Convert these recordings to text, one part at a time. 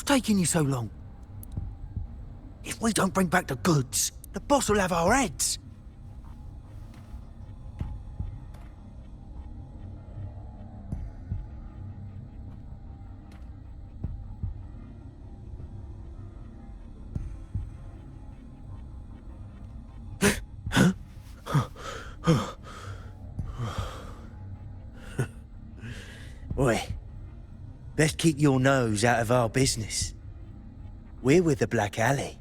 What's taking you so long? If we don't bring back the goods, the boss will have our heads. Oi, best keep your nose out of our business. We're with the Black Alley.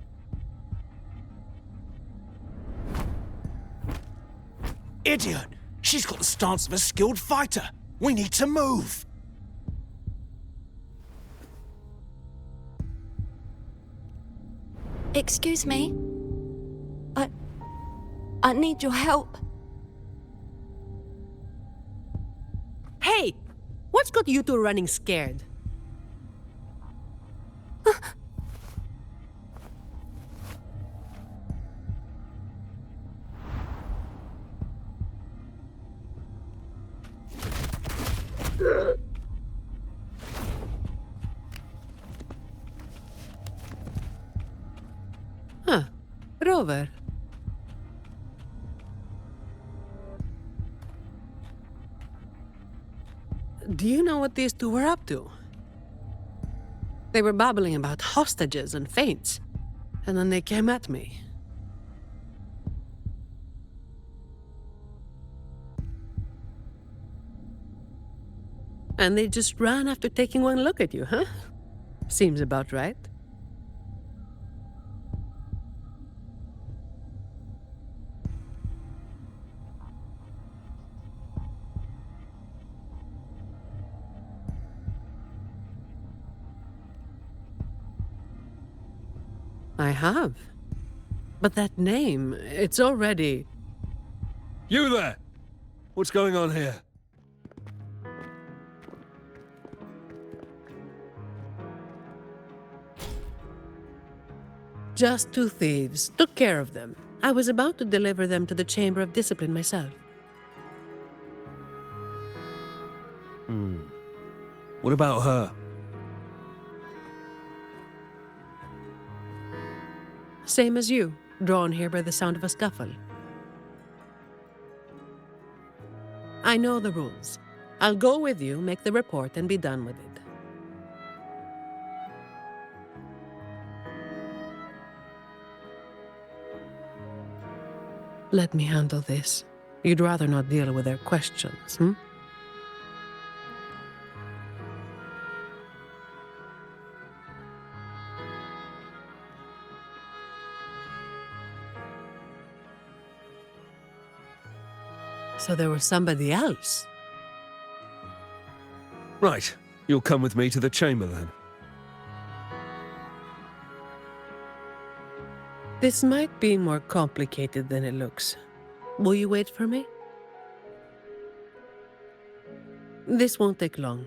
Idiot! She's got the stance of a skilled fighter. We need to move. Excuse me? I need your help. Hey! What's got you two running scared? Huh. Rover. Do you know what these two were up to? They were babbling about hostages and feints, and then they came at me. And they just ran after taking one look at you, huh? Seems about right. I have. But that name, it's already... You there! What's going on here? Just two thieves. Took care of them. I was about to deliver them to the Chamber of Discipline myself. What about her? Same as you, drawn here by the sound of a scuffle. I know the rules. I'll go with you, make the report, and be done with it. Let me handle this. You'd rather not deal with their questions, hmm? So there was somebody else. Right, you'll come with me to the chamber then. This might be more complicated than it looks. Will you wait for me? This won't take long.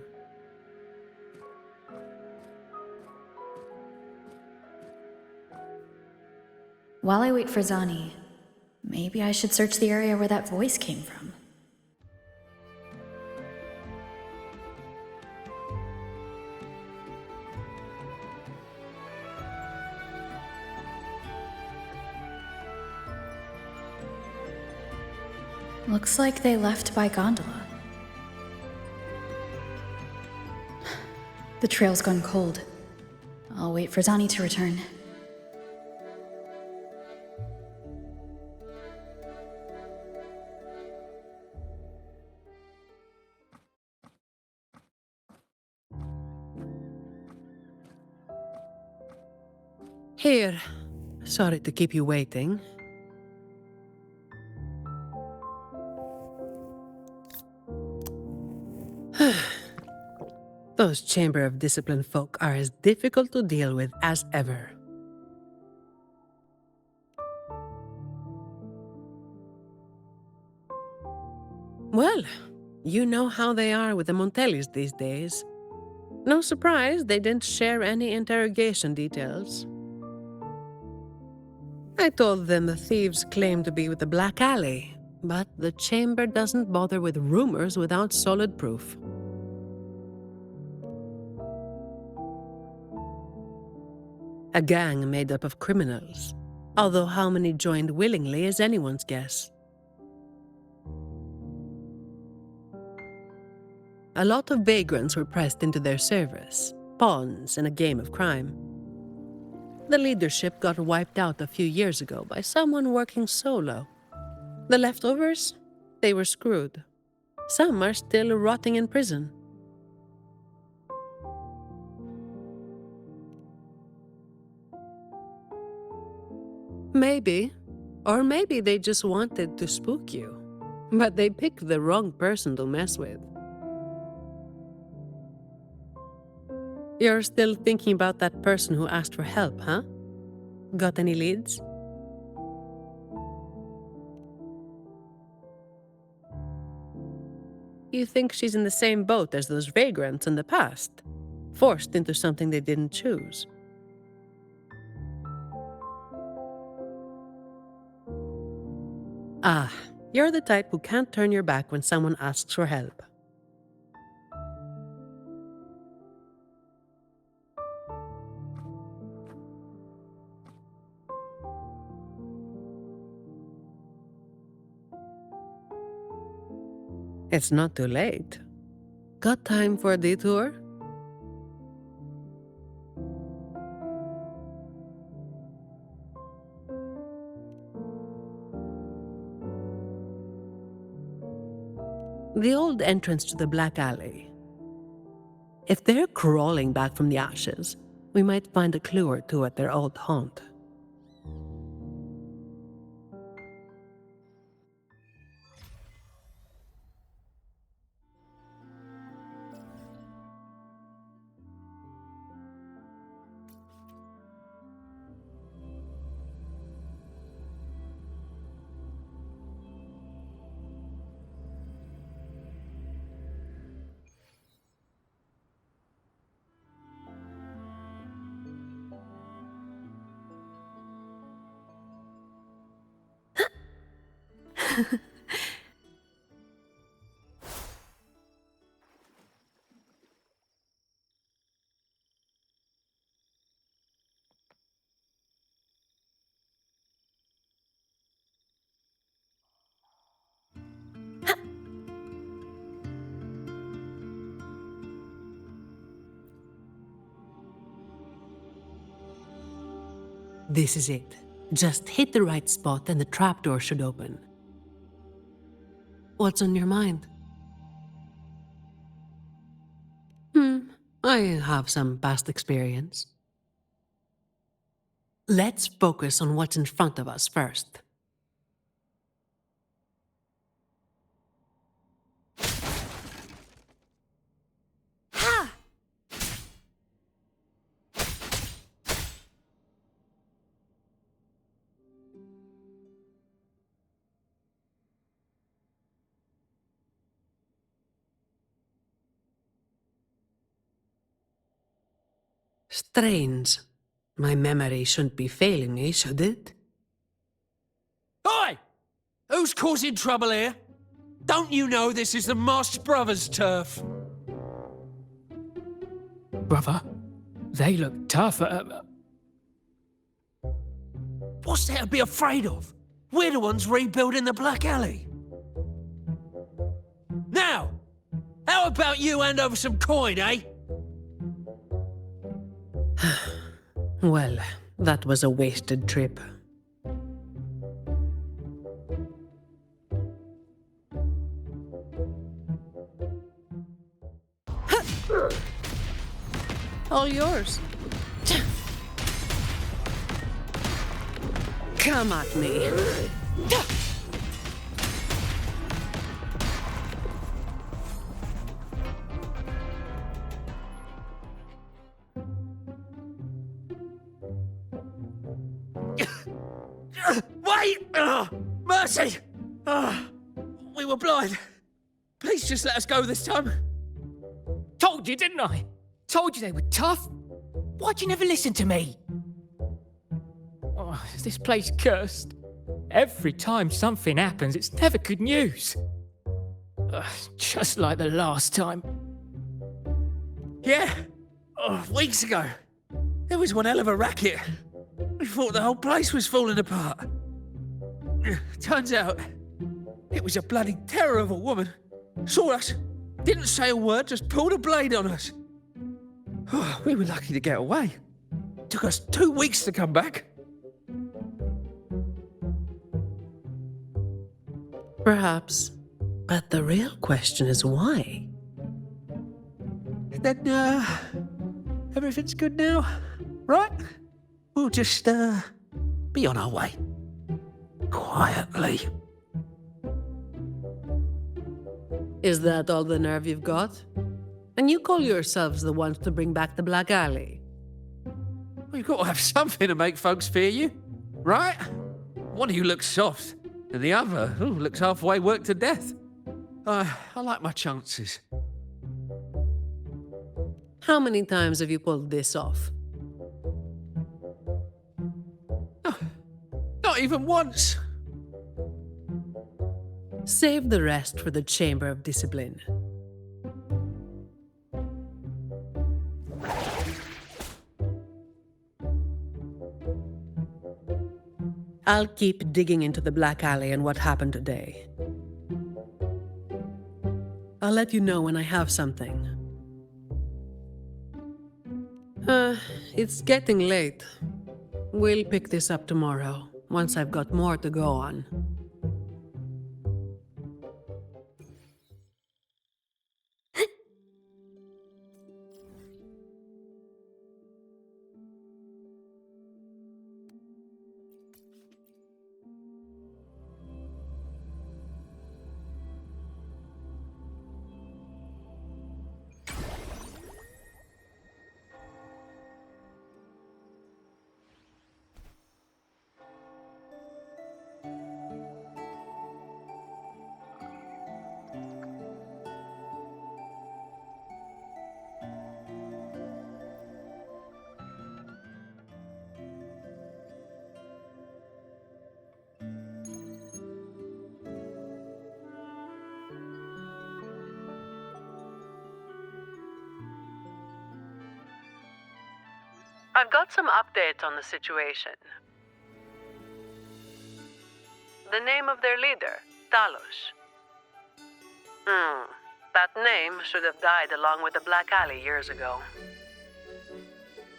While I wait for Zani, maybe I should search the area where that voice came from. Looks like they left by gondola. The trail's gone cold. I'll wait for Zani to return. Here. Sorry to keep you waiting. Those Chamber of Discipline folk are as difficult to deal with as ever. Well, you know how they are with the Montellis these days. No surprise they didn't share any interrogation details. I told them the thieves claimed to be with the Black Alley, but the Chamber doesn't bother with rumors without solid proof. A gang made up of criminals, although how many joined willingly is anyone's guess. A lot of vagrants were pressed into their service, pawns in a game of crime. The leadership got wiped out a few years ago by someone working solo. The leftovers? They were screwed. Some are still rotting in prison. Maybe. Or maybe they just wanted to spook you. But they picked the wrong person to mess with. You're still thinking about that person who asked for help, huh? Got any leads? You think she's in the same boat as those vagrants in the past? Forced into something they didn't choose? Ah, you're the type who can't turn your back when someone asks for help. It's not too late. Got time for a detour? The old entrance to the Black Alley. If they're crawling back from the ashes, we might find a clue or two at their old haunt. This is it. Just hit the right spot and the trapdoor should open. What's on your mind? I have some past experience. Let's focus on what's in front of us first. Strange. My memory shouldn't be failing me, should it? Oi! Who's causing trouble here? Don't you know this is the Marsh Brothers' turf? Brother, they look tough. What's there to be afraid of? We're the ones rebuilding the Black Alley. Now, how about you hand over some coin, eh? Well, that was a wasted trip. All yours. Come at me. Wait! Mercy! We were blind. Please just let us go this time. Told you, didn't I? Told you they were tough. Why'd you never listen to me? Oh, is this place cursed? Every time something happens, it's never good news. Just like the last time. Yeah, weeks ago. There was one hell of a racket. We thought the whole place was falling apart. Turns out, it was a bloody terror of a woman. Saw us, didn't say a word, just pulled a blade on us. We were lucky to get away. Took us 2 weeks to come back. Perhaps. But the real question is why? Then, everything's good now, right? We'll just, be on our way. Quietly. Is that all the nerve you've got? And you call yourselves the ones to bring back the Black Alley? Well, you've got to have something to make folks fear you, right? One of you looks soft, and the other looks halfway worked to death. I like my chances. How many times have you pulled this off? Not even once. Save the rest for the Chamber of Discipline. I'll keep digging into the Black Alley and what happened today. I'll let you know when I have something. It's getting late. We'll pick this up tomorrow, once I've got more to go on. I've got some updates on the situation. The name of their leader, Talos. That name should have died along with the Black Alley years ago.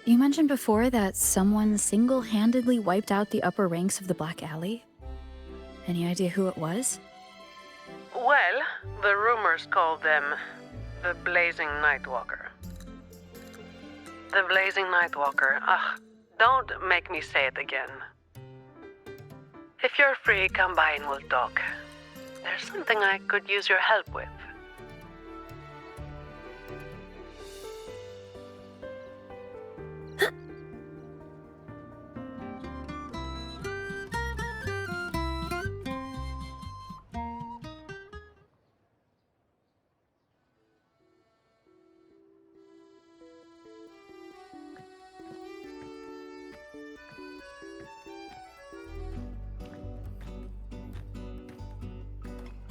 You mentioned before that someone single-handedly wiped out the upper ranks of the Black Alley. Any idea who it was? Well, the rumors call them the Blazing Nightwalker. The Blazing Nightwalker. Don't make me say it again. If you're free, come by and we'll talk. There's something I could use your help with.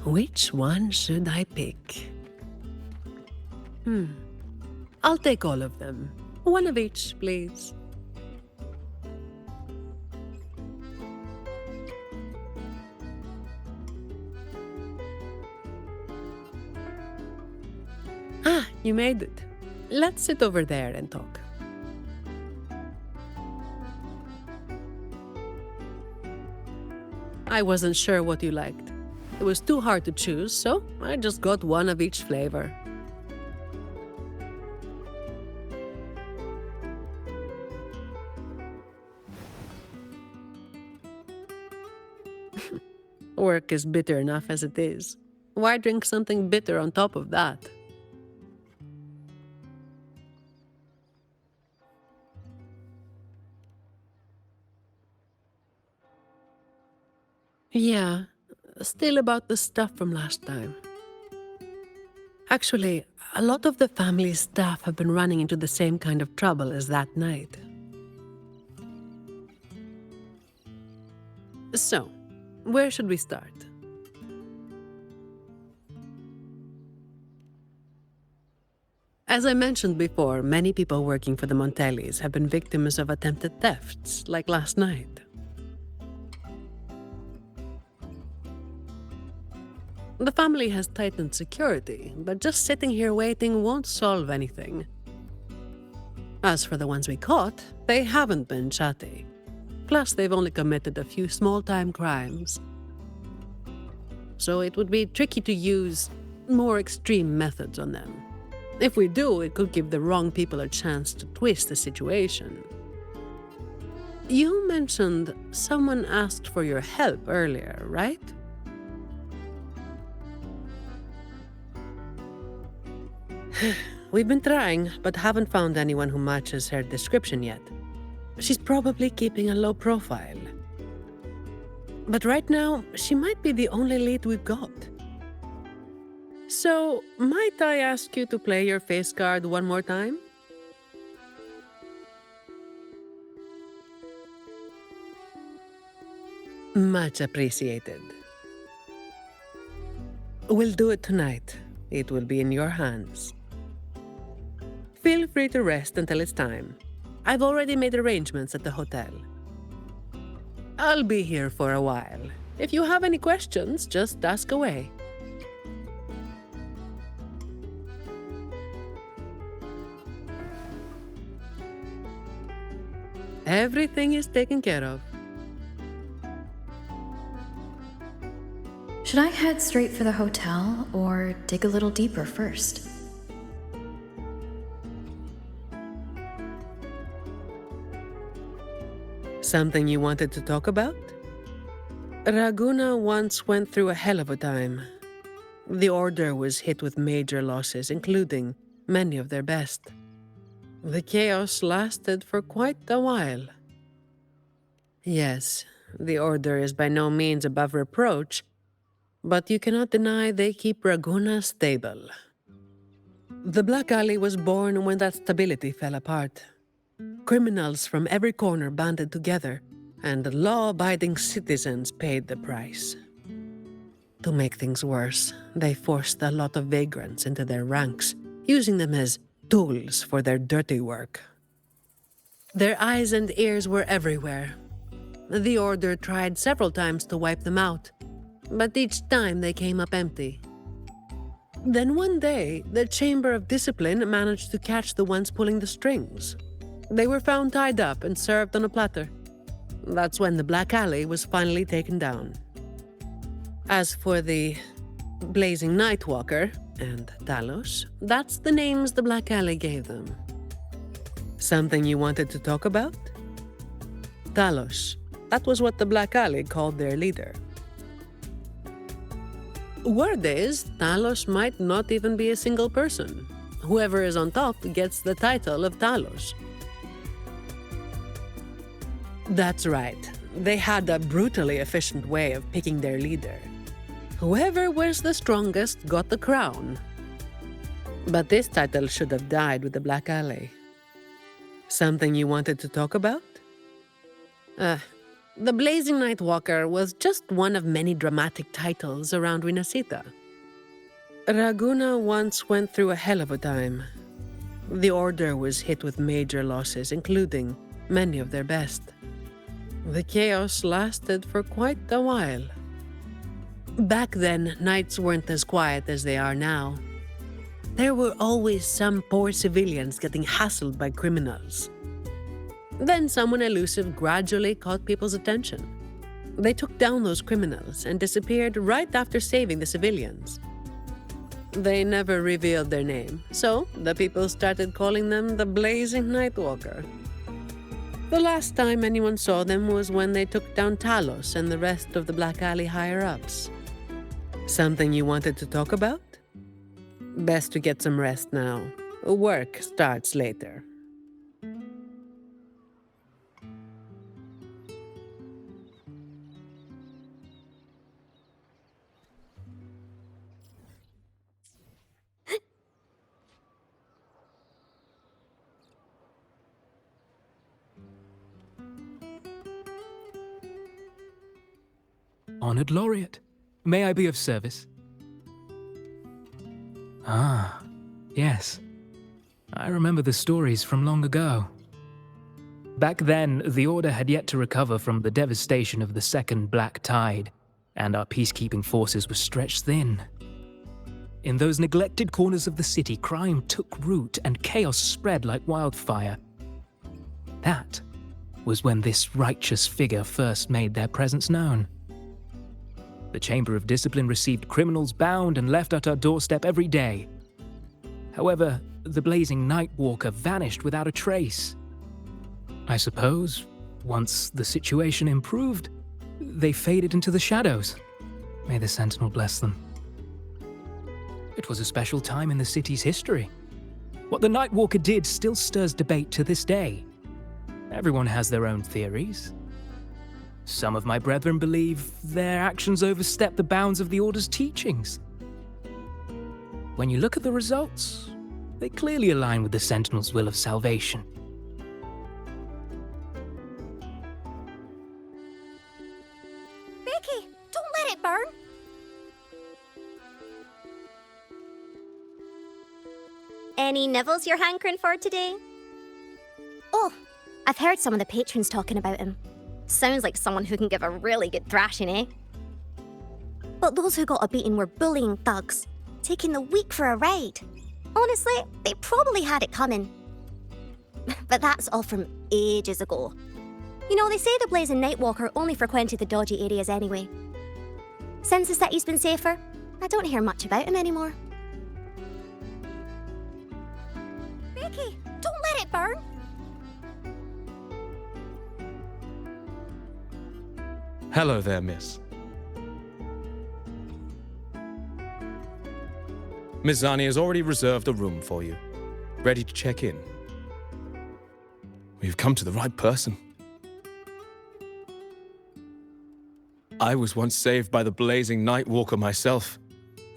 Which one should I pick? I'll take all of them. One of each, please. You made it. Let's sit over there and talk. I wasn't sure what you liked. It was too hard to choose, so I just got one of each flavor. Work is bitter enough as it is. Why drink something bitter on top of that? Yeah. Still about the stuff from last time. Actually, a lot of the family's staff have been running into the same kind of trouble as that night. So, where should we start? As I mentioned before, many people working for the Montellis have been victims of attempted thefts, like last night. The family has tightened security, but just sitting here waiting won't solve anything. As for the ones we caught, they haven't been chatty. Plus, they've only committed a few small-time crimes. So it would be tricky to use more extreme methods on them. If we do, it could give the wrong people a chance to twist the situation. You mentioned someone asked for your help earlier, right? We've been trying, but haven't found anyone who matches her description yet. She's probably keeping a low profile. But right now, she might be the only lead we've got. So, might I ask you to play your face card one more time? Much appreciated. We'll do it tonight. It will be in your hands. Feel free to rest until it's time. I've already made arrangements at the hotel. I'll be here for a while. If you have any questions, just ask away. Everything is taken care of. Should I head straight for the hotel or dig a little deeper first? Something you wanted to talk about? Raguna once went through a hell of a time. The Order was hit with major losses, including many of their best. The chaos lasted for quite a while. Yes, the Order is by no means above reproach, but you cannot deny they keep Raguna stable. The Black Alley was born when that stability fell apart. Criminals from every corner banded together, and law-abiding citizens paid the price. To make things worse, they forced a lot of vagrants into their ranks, using them as tools for their dirty work. Their eyes and ears were everywhere. The Order tried several times to wipe them out, but each time they came up empty. Then one day, the Chamber of Discipline managed to catch the ones pulling the strings. They were found tied up and served on a platter. That's when the Black Alley was finally taken down. As for the Blazing Nightwalker and Talos, that's the names the Black Alley gave them. Something you wanted to talk about? Talos. That was what the Black Alley called their leader. Word is, Talos might not even be a single person. Whoever is on top gets the title of Talos. That's right. They had a brutally efficient way of picking their leader. Whoever was the strongest got the crown. But this title should have died with the Black Alley. Something you wanted to talk about? The Blazing Nightwalker was just one of many dramatic titles around Winasita. Raguna once went through a hell of a time. The Order was hit with major losses, including many of their best. The chaos lasted for quite a while. Back then, nights weren't as quiet as they are now. There were always some poor civilians getting hassled by criminals. Then someone elusive gradually caught people's attention. They took down those criminals and disappeared right after saving the civilians. They never revealed their name, so the people started calling them the Blazing Nightwalker. The last time anyone saw them was when they took down Talos and the rest of the Black Alley higher-ups. Something you wanted to talk about? Best to get some rest now. Work starts later. Honored Laureate, may I be of service? Ah, yes. I remember the stories from long ago. Back then, the Order had yet to recover from the devastation of the Second Black Tide, and our peacekeeping forces were stretched thin. In those neglected corners of the city, crime took root and chaos spread like wildfire. That was when this righteous figure first made their presence known. The Chamber of Discipline received criminals bound and left at our doorstep every day. However, the blazing Nightwalker vanished without a trace. I suppose, once the situation improved, they faded into the shadows. May the Sentinel bless them. It was a special time in the city's history. What the Nightwalker did still stirs debate to this day. Everyone has their own theories. Some of my brethren believe their actions overstep the bounds of the Order's teachings. When you look at the results, they clearly align with the Sentinel's will of salvation. Becky, don't let it burn. Any nibbles you're hankering for today? Oh, I've heard some of the patrons talking about him. Sounds like someone who can give a really good thrashing, eh? But those who got a beating were bullying thugs, taking the weak for a ride. Honestly, they probably had it coming. But that's all from ages ago. You know, they say the Blazing Nightwalker only frequented the dodgy areas anyway. Since the city's been safer, I don't hear much about him anymore. Becky, don't let it burn! Hello there, miss. Miss Zani has already reserved a room for you. Ready to check in. We've come to the right person. I was once saved by the blazing Nightwalker myself.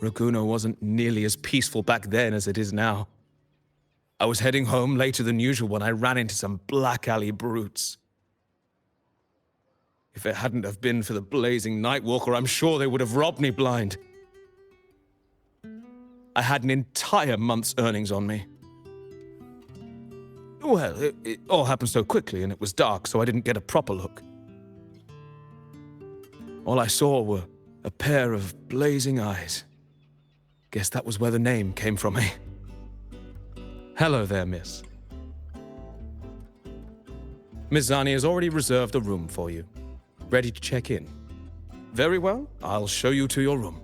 Raguno wasn't nearly as peaceful back then as it is now. I was heading home later than usual when I ran into some black alley brutes. If it hadn't have been for the blazing Nightwalker, I'm sure they would have robbed me blind. I had an entire month's earnings on me. Well, it all happened so quickly and it was dark, so I didn't get a proper look. All I saw were a pair of blazing eyes. Guess that was where the name came from, eh? Hello there, miss. Miss Zani has already reserved a room for you. Ready to check in? Very well, I'll show you to your room.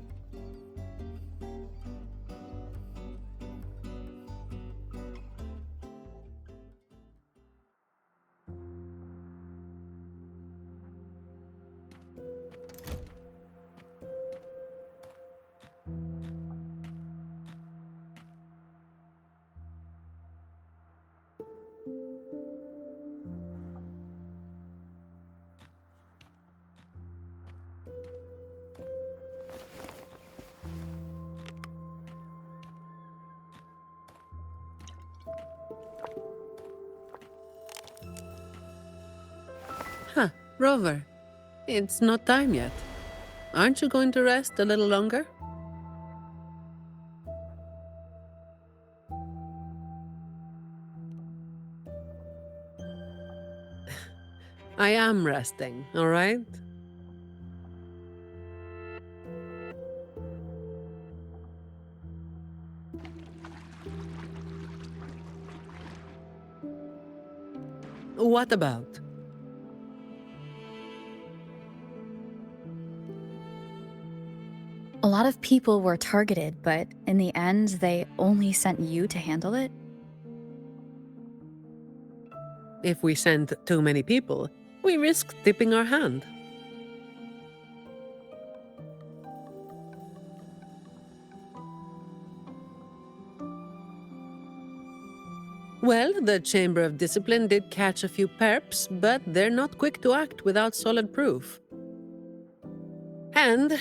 Huh, Rover. It's not time yet. Aren't you going to rest a little longer? I am resting, all right? What about? A lot of people were targeted, but in the end, they only sent you to handle it? If we send too many people, we risk tipping our hand. Well, the Chamber of Discipline did catch a few perps, but they're not quick to act without solid proof. And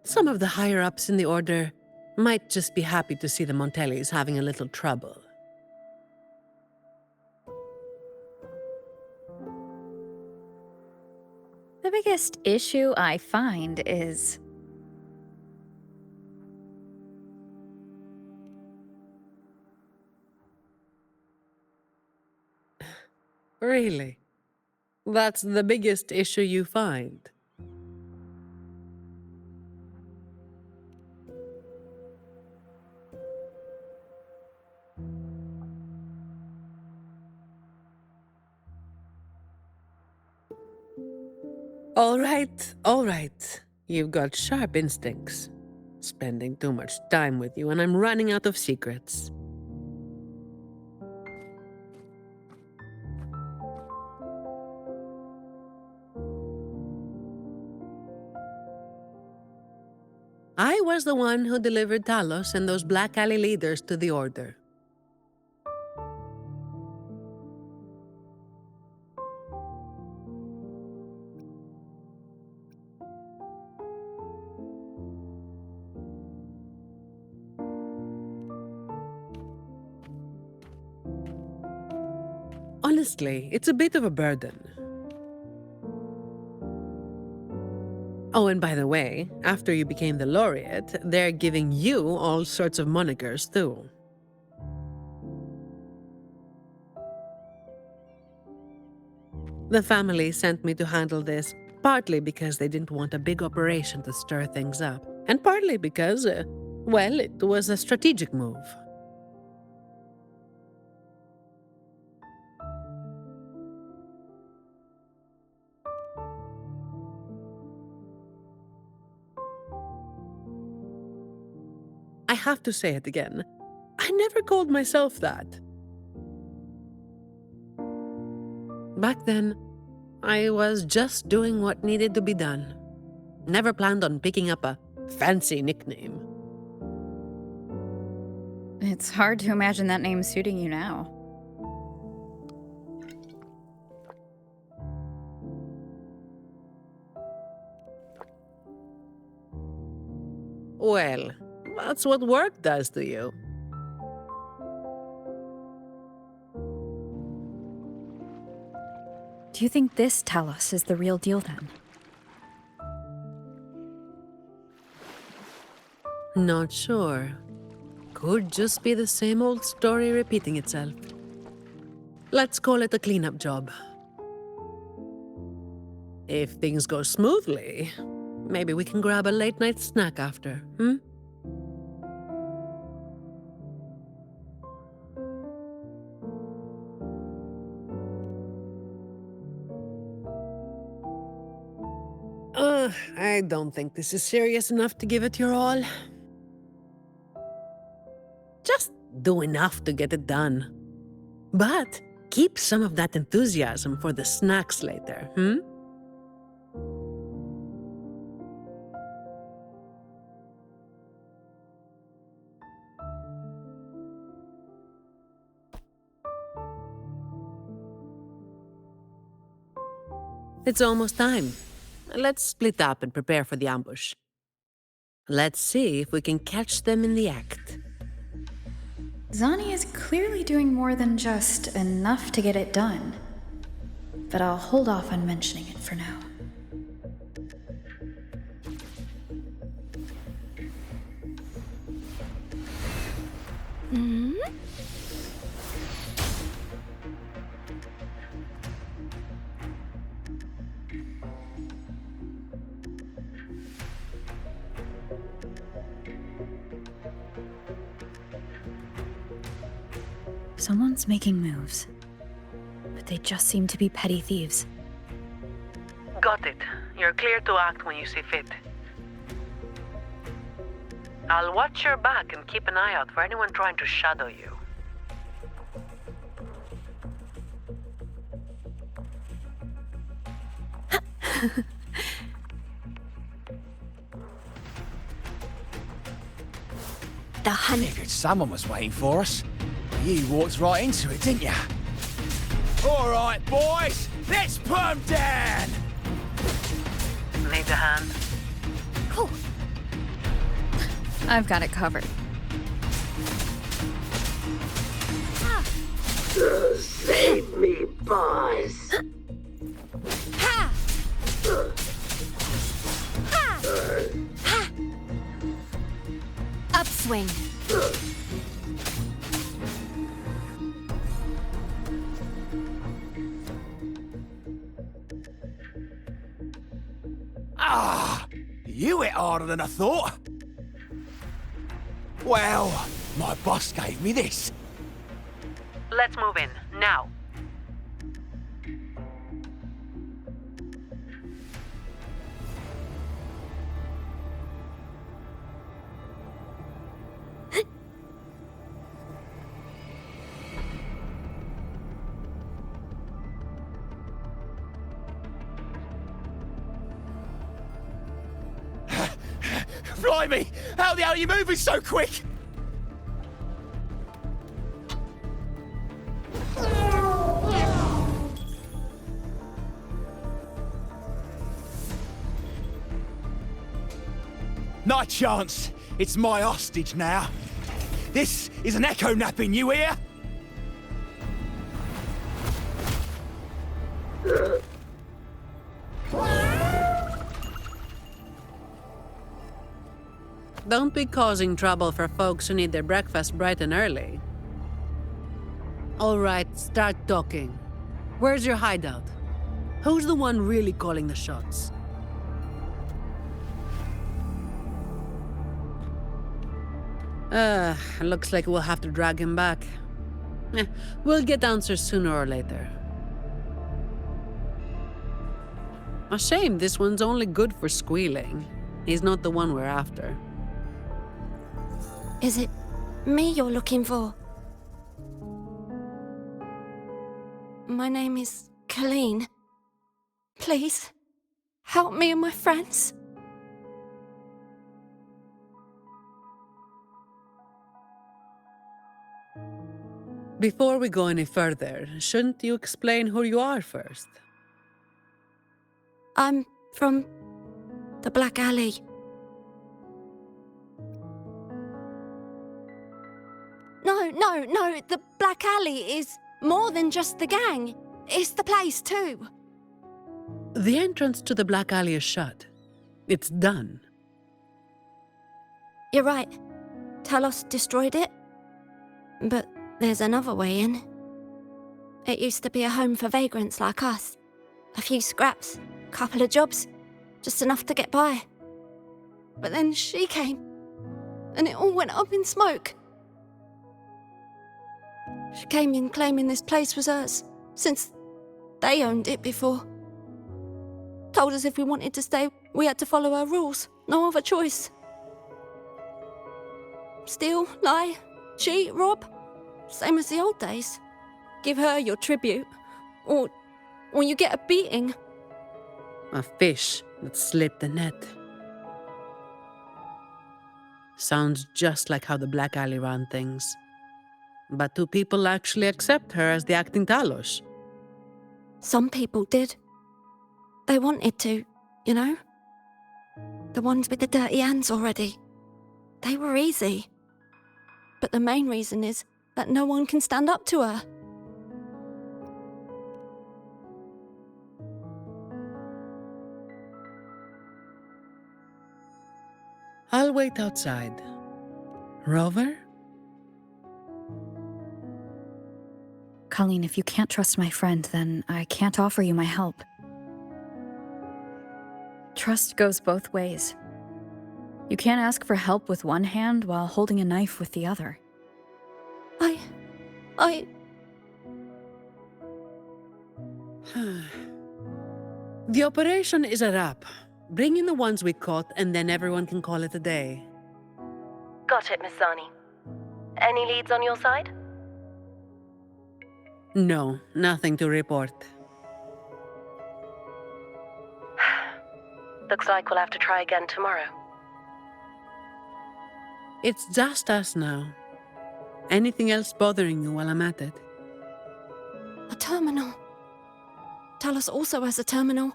some of the higher-ups in the Order might just be happy to see the Montellis having a little trouble. The biggest issue I find is Really? That's the biggest issue you find. All right. You've got sharp instincts. Spending too much time with you, and I'm running out of secrets. I was the one who delivered Talos and those Black Alley leaders to the Order. Honestly, it's a bit of a burden. Oh, and by the way, after you became the laureate, they're giving you all sorts of monikers, too. The family sent me to handle this, partly because they didn't want a big operation to stir things up, and partly because, well, it was a strategic move. I have to say it again. I never called myself that. Back then, I was just doing what needed to be done. Never planned on picking up a fancy nickname. It's hard to imagine that name suiting you now. Well, that's what work does to you. Do you think this Talos is the real deal then? Not sure. Could just be the same old story repeating itself. Let's call it a cleanup job. If things go smoothly, maybe we can grab a late-night snack after, hmm? I don't think this is serious enough to give it your all. Just do enough to get it done. But keep some of that enthusiasm for the snacks later, hmm? It's almost time. Let's split up and prepare for the ambush. Let's see if we can catch them in the act. Zani is clearly doing more than just enough to get it done. But I'll hold off on mentioning it for now. Someone's making moves, but they just seem to be petty thieves. Got it. You're clear to act when you see fit. I'll watch your back and keep an eye out for anyone trying to shadow you. The hunt. Figured someone was waiting for us. You walked right into it, didn't ya? All right, boys, let's put 'em down! Need a hand? Cool. I've got it covered. Save me, boys. Ha! Ha! Ha! Upswing. Ah, you hit harder than I thought. Well, my boss gave me this. Let's move in, now. Blimey, how the hell are you moving so quick? Not a chance. It's my hostage now. This is an echo napping, you hear? Don't be causing trouble for folks who need their breakfast bright and early. All right, start talking. Where's your hideout? Who's the one really calling the shots? Looks like we'll have to drag him back. We'll get answers sooner or later. A shame this one's only good for squealing. He's not the one we're after. Is it me you're looking for? My name is Colleen. Please, help me and my friends. Before we go any further, shouldn't you explain who you are first? I'm from the Black Alley. No, the Black Alley is more than just the gang. It's the place too. The entrance to the Black Alley is shut. It's done. You're right. Talos destroyed it. But there's another way in. It used to be a home for vagrants like us. A few scraps, couple of jobs, just enough to get by. But then she came, and it all went up in smoke. She came in claiming this place was hers, since they owned it before. Told us if we wanted to stay, we had to follow her rules. No other choice. Steal, lie, cheat, rob. Same as the old days. Give her your tribute, or you get a beating. A fish that slipped the net. Sounds just like how the Black Alley ran things. But do people actually accept her as the acting Talos? Some people did. They wanted to, you know? The ones with the dirty hands already. They were easy. But the main reason is that no one can stand up to her. I'll wait outside. Rover? Colleen, if you can't trust my friend, then I can't offer you my help. Trust goes both ways. You can't ask for help with one hand while holding a knife with the other. The operation is a wrap. Bring in the ones we caught, and then everyone can call it a day. Got it, Miss Zani. Any leads on your side? No, nothing to report. Looks like we'll have to try again tomorrow. It's just us now. Anything else bothering you while I'm at it? A terminal. Talos also has a terminal.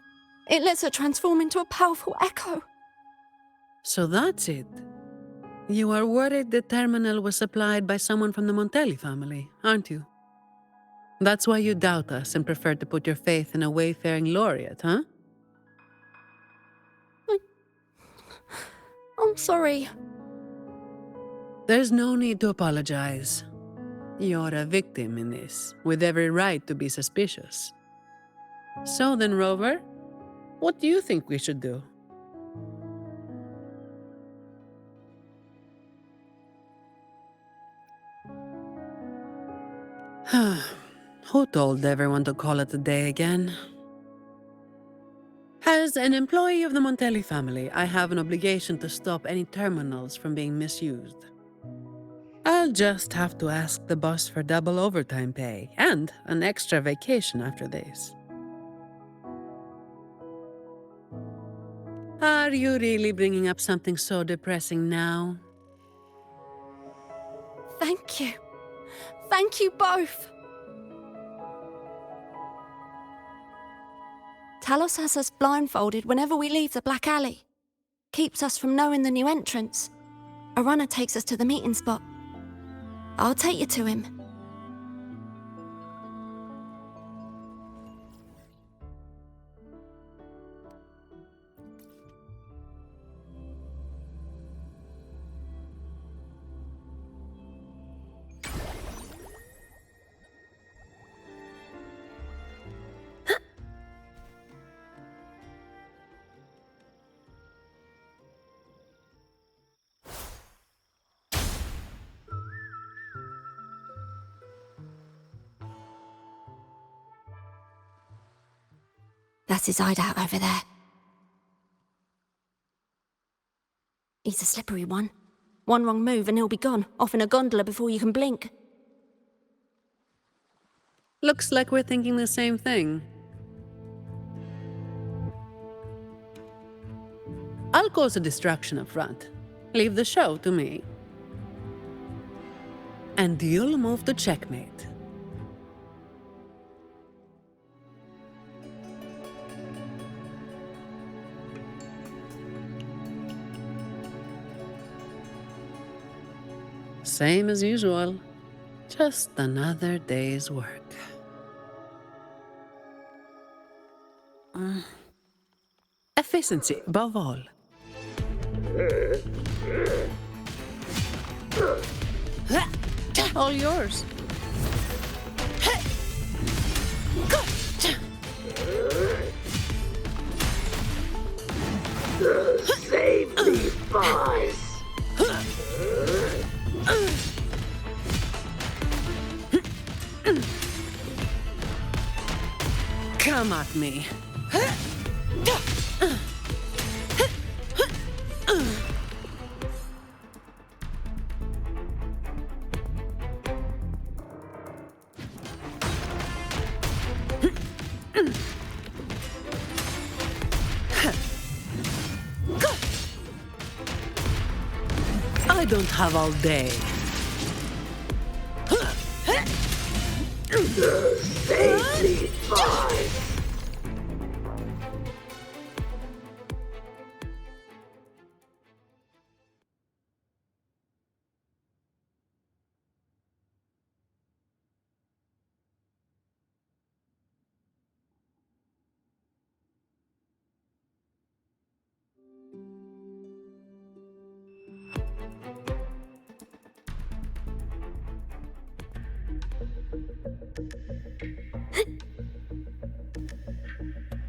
It lets her transform into a powerful echo. So that's it. You are worried the terminal was supplied by someone from the Montelli family, aren't you? That's why you doubt us and prefer to put your faith in a wayfaring laureate, huh? I'm sorry. There's no need to apologize. You're a victim in this, with every right to be suspicious. So then, Rover, what do you think we should do? Who told everyone to call it a day again? As an employee of the Montelli family, I have an obligation to stop any terminals from being misused. I'll just have to ask the boss for double overtime pay and an extra vacation after this. Are you really bringing up something so depressing now? Thank you. Thank you both. Talos has us blindfolded whenever we leave the Black Alley. Keeps us from knowing the new entrance. A runner takes us to the meeting spot. I'll take you to him. That's his hideout over there. He's a slippery one. One wrong move and he'll be gone, off in a gondola before you can blink. Looks like we're thinking the same thing. I'll cause a distraction up front. Leave the show to me. And you'll move to checkmate. Same as usual. Just another day's work. Efficiency above all. All yours. Save these boys. Come at me. I don't have all day. Save these boys.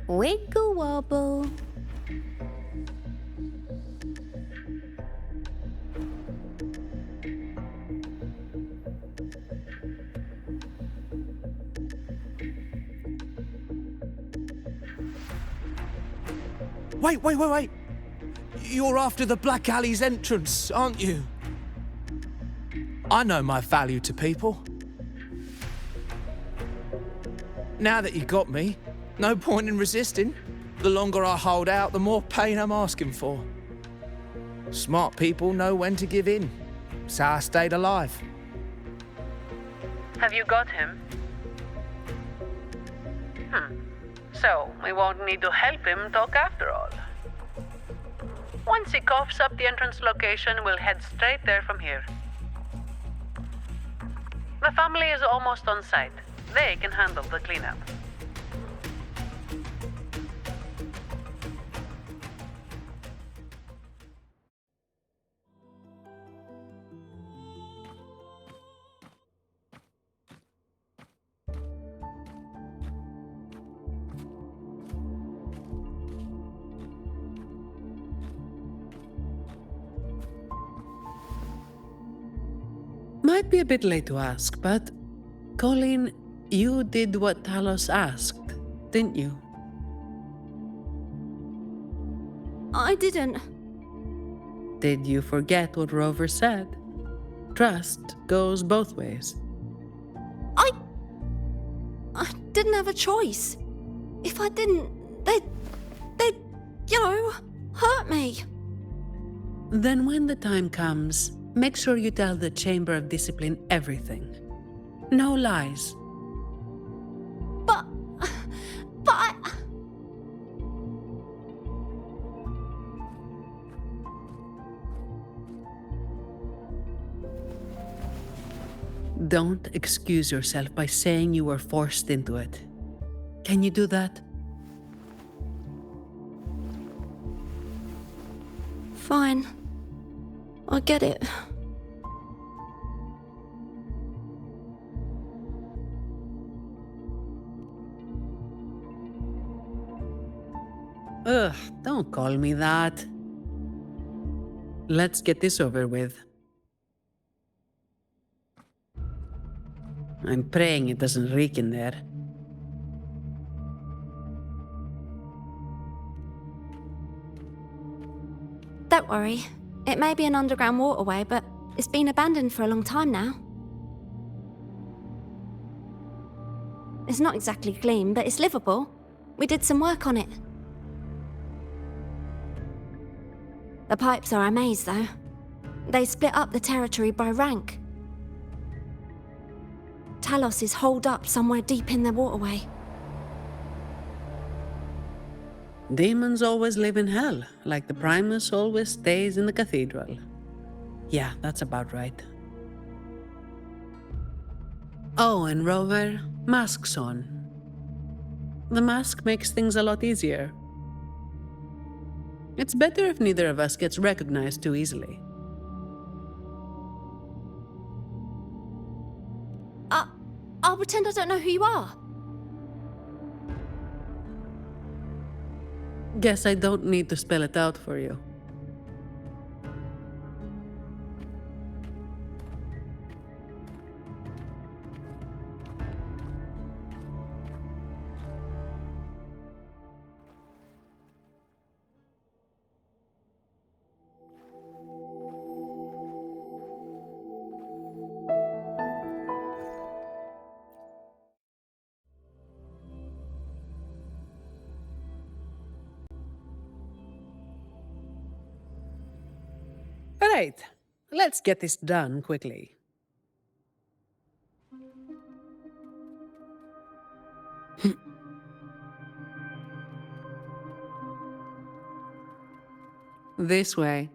Wiggle wobble. Wait. You're after the Black Alley's entrance, aren't you? I know my value to people. Now that you got me, no point in resisting. The longer I hold out, the more pain I'm asking for. Smart people know when to give in. It's how I stayed alive. Have you got him? So, we won't need to help him talk after all. Once he coughs up the entrance location, we'll head straight there from here. The family is almost on site. They can handle the cleanup. Might be a bit late to ask, but Colleen, You did what Talos asked, didn't you? I didn't. Did you forget what Rover said? Trust goes both ways. I didn't have a choice. If I didn't, they'd, hurt me. Then when the time comes, make sure you tell the Chamber of Discipline everything. No lies. But I... Don't excuse yourself by saying you were forced into it. Can you do that? Fine. I get it. Ugh, don't call me that. Let's get this over with. I'm praying it doesn't reek in there. Don't worry. It may be an underground waterway, but it's been abandoned for a long time now. It's not exactly clean, but it's livable. We did some work on it. The pipes are a maze, though. They split up the territory by rank. Talos is holed up somewhere deep in the waterway. Demons always live in hell, like the Primus always stays in the cathedral. Yeah, that's about right. Oh, and Rover, mask's on. The mask makes things a lot easier. It's better if neither of us gets recognized too easily. I'll pretend I don't know who you are. Guess I don't need to spell it out for you. All right, let's get this done quickly. This way.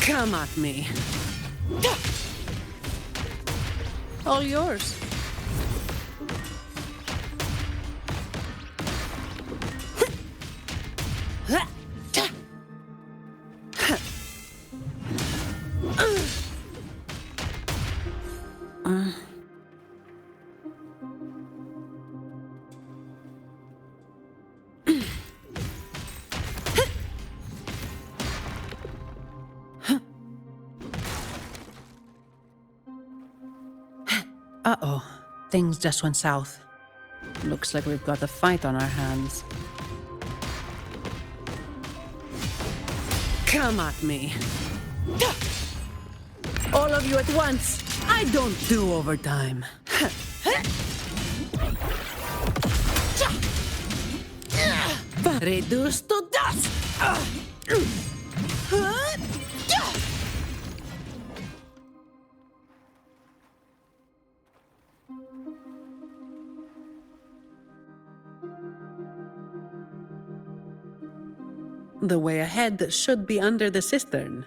Come at me. All yours. Uh-oh. Things just went south. Looks like we've got a fight on our hands. Come at me. All of you at once. I don't do overtime. Reduced to dust. The way ahead should be under the cistern.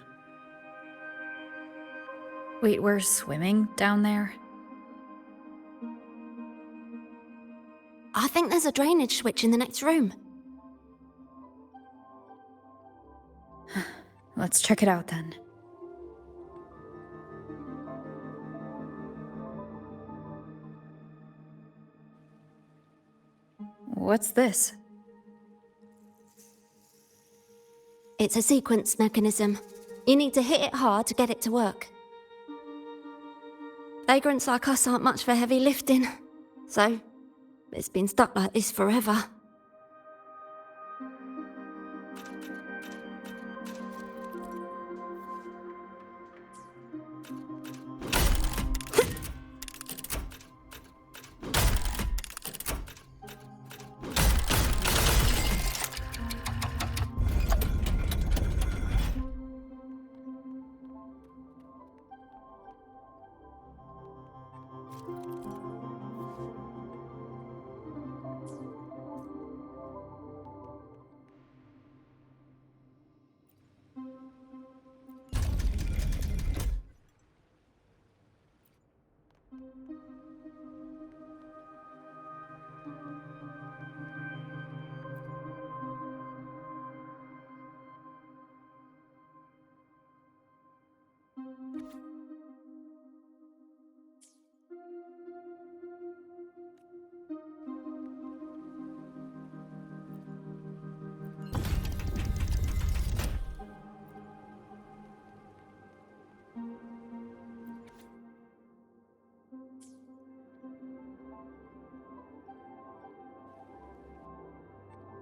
Wait, we're swimming down there? I think there's a drainage switch in the next room. Let's check it out then. What's this? It's a sequence mechanism. You need to hit it hard to get it to work. Vagrants like us aren't much for heavy lifting, so it's been stuck like this forever.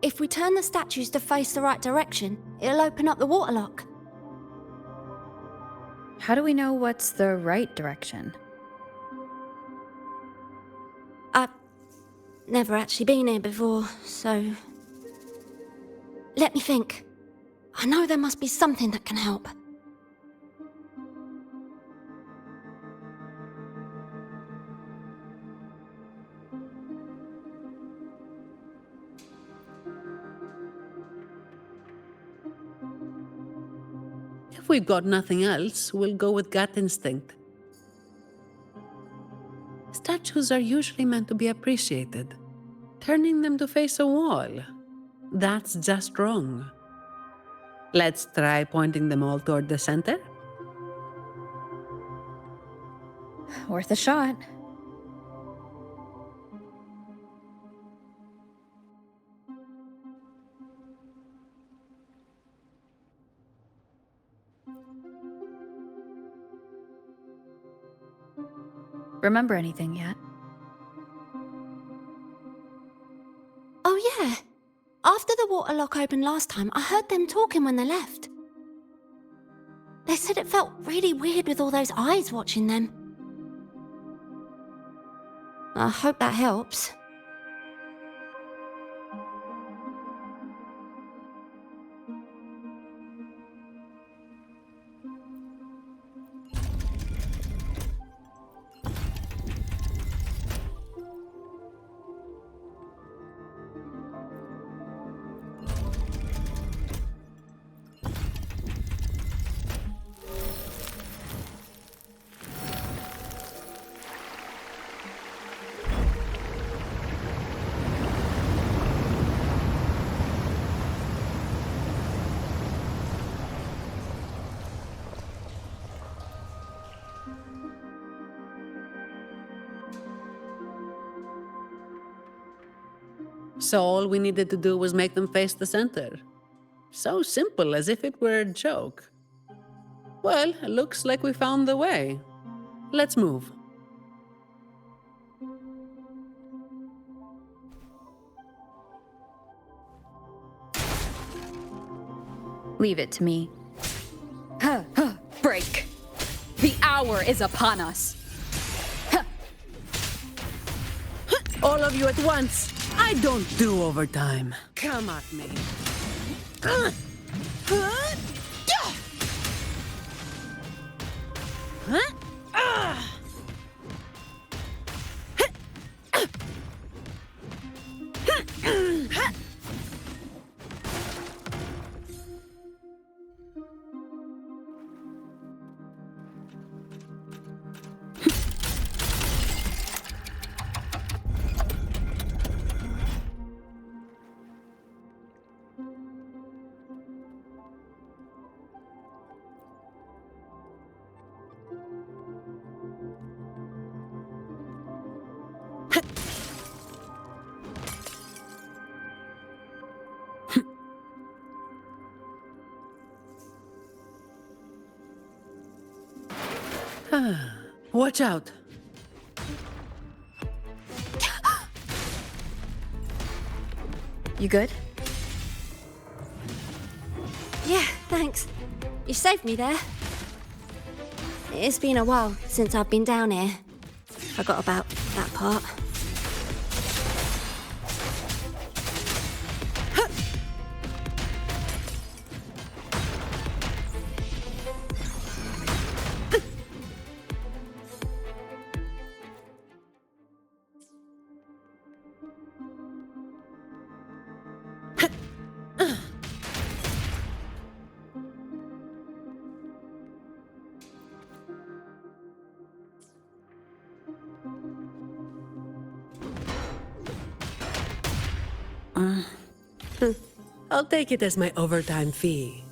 If we turn the statues to face the right direction, it'll open up the waterlock. How do we know what's the right direction? I've never actually been here before, so... Let me think. I know there must be something that can help. If we've got nothing else, we'll go with gut instinct. Statues are usually meant to be appreciated. Turning them to face a wall, that's just wrong. Let's try pointing them all toward the center. Worth a shot. Remember anything yet? Oh yeah. After the waterlock opened last time, I heard them talking when they left. They said it felt really weird with all those eyes watching them. I hope that helps. So all we needed to do was make them face the center. So simple, as if it were a joke. Well, it looks like we found the way. Let's move. Leave it to me. Break. The hour is upon us. All of you at once. I don't do overtime. Come at me. Watch out. You good? Yeah, thanks. You saved me there. It's been a while since I've been down here. Forgot about that part. I'll take it as my overtime fee.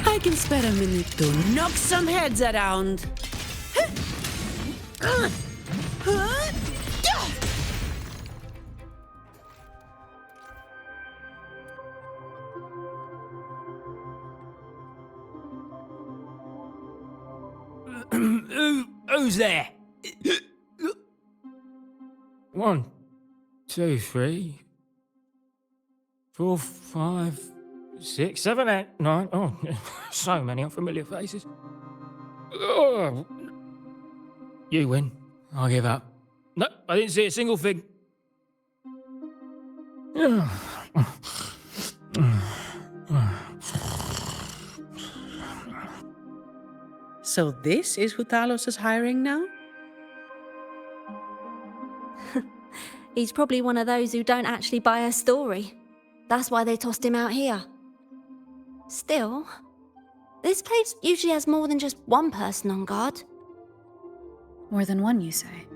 I can spare a minute to knock some heads around. Who's there? 1, 2, 3, 4, 5, 6, 7, 8, 9. Oh, so many unfamiliar faces. Oh. You win. I give up. No, I didn't see a single thing. So this is who Talos is hiring now? He's probably one of those who don't actually buy a story. That's why they tossed him out here. Still, this place usually has more than just one person on guard. More than one, you say?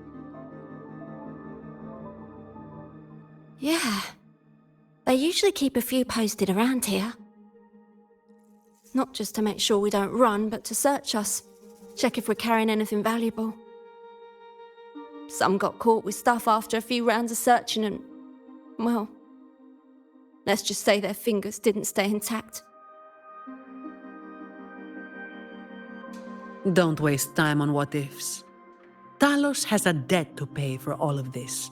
Yeah. They usually keep a few posted around here. Not just to make sure we don't run, but to search us. Check if we're carrying anything valuable. Some got caught with stuff after a few rounds of searching and, well, let's just say their fingers didn't stay intact. Don't waste time on what ifs. Talos has a debt to pay for all of this.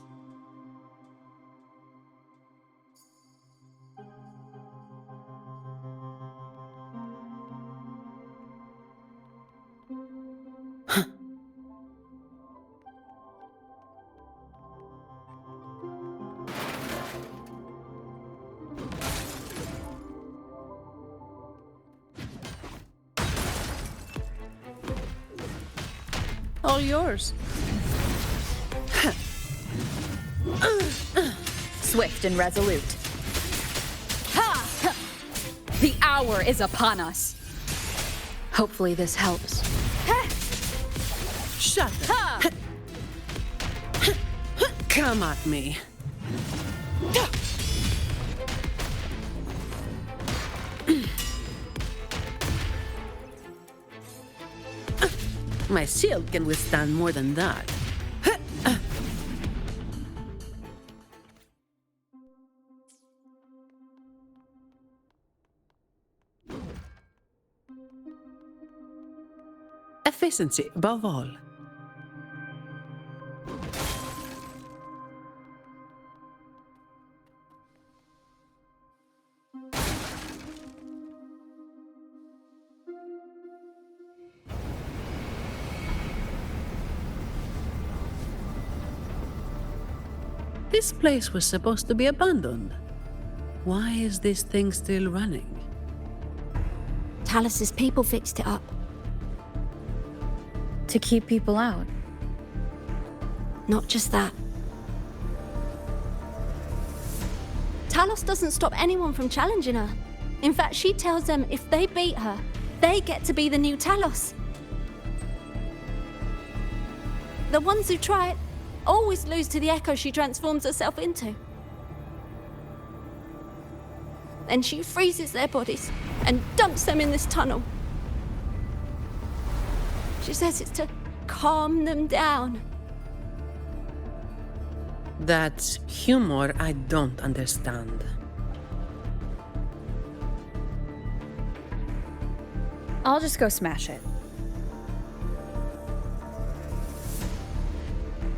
All yours. Swift and resolute. Ha! The hour is upon us. Hopefully this helps. Shut up. Come at me. My shield can withstand more than that. Efficiency above all. This place was supposed to be abandoned. Why is this thing still running? Talos's people fixed it up. To keep people out. Not just that. Talos doesn't stop anyone from challenging her. In fact, she tells them if they beat her, they get to be the new Talos. The ones who try it always lose to the echo she transforms herself into. Then she freezes their bodies and dumps them in this tunnel. She says it's to calm them down. That's humor I don't understand. I'll just go smash it.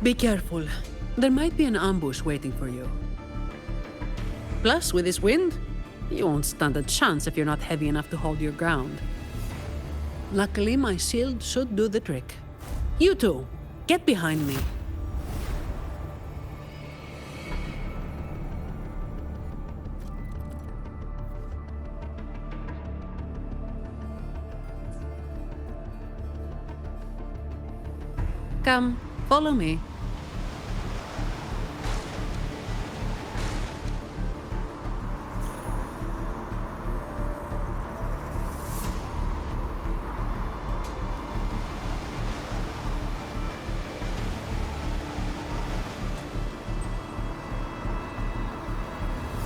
Be careful. There might be an ambush waiting for you. Plus, with this wind, you won't stand a chance if you're not heavy enough to hold your ground. Luckily, my shield should do the trick. You two, get behind me. Come, follow me.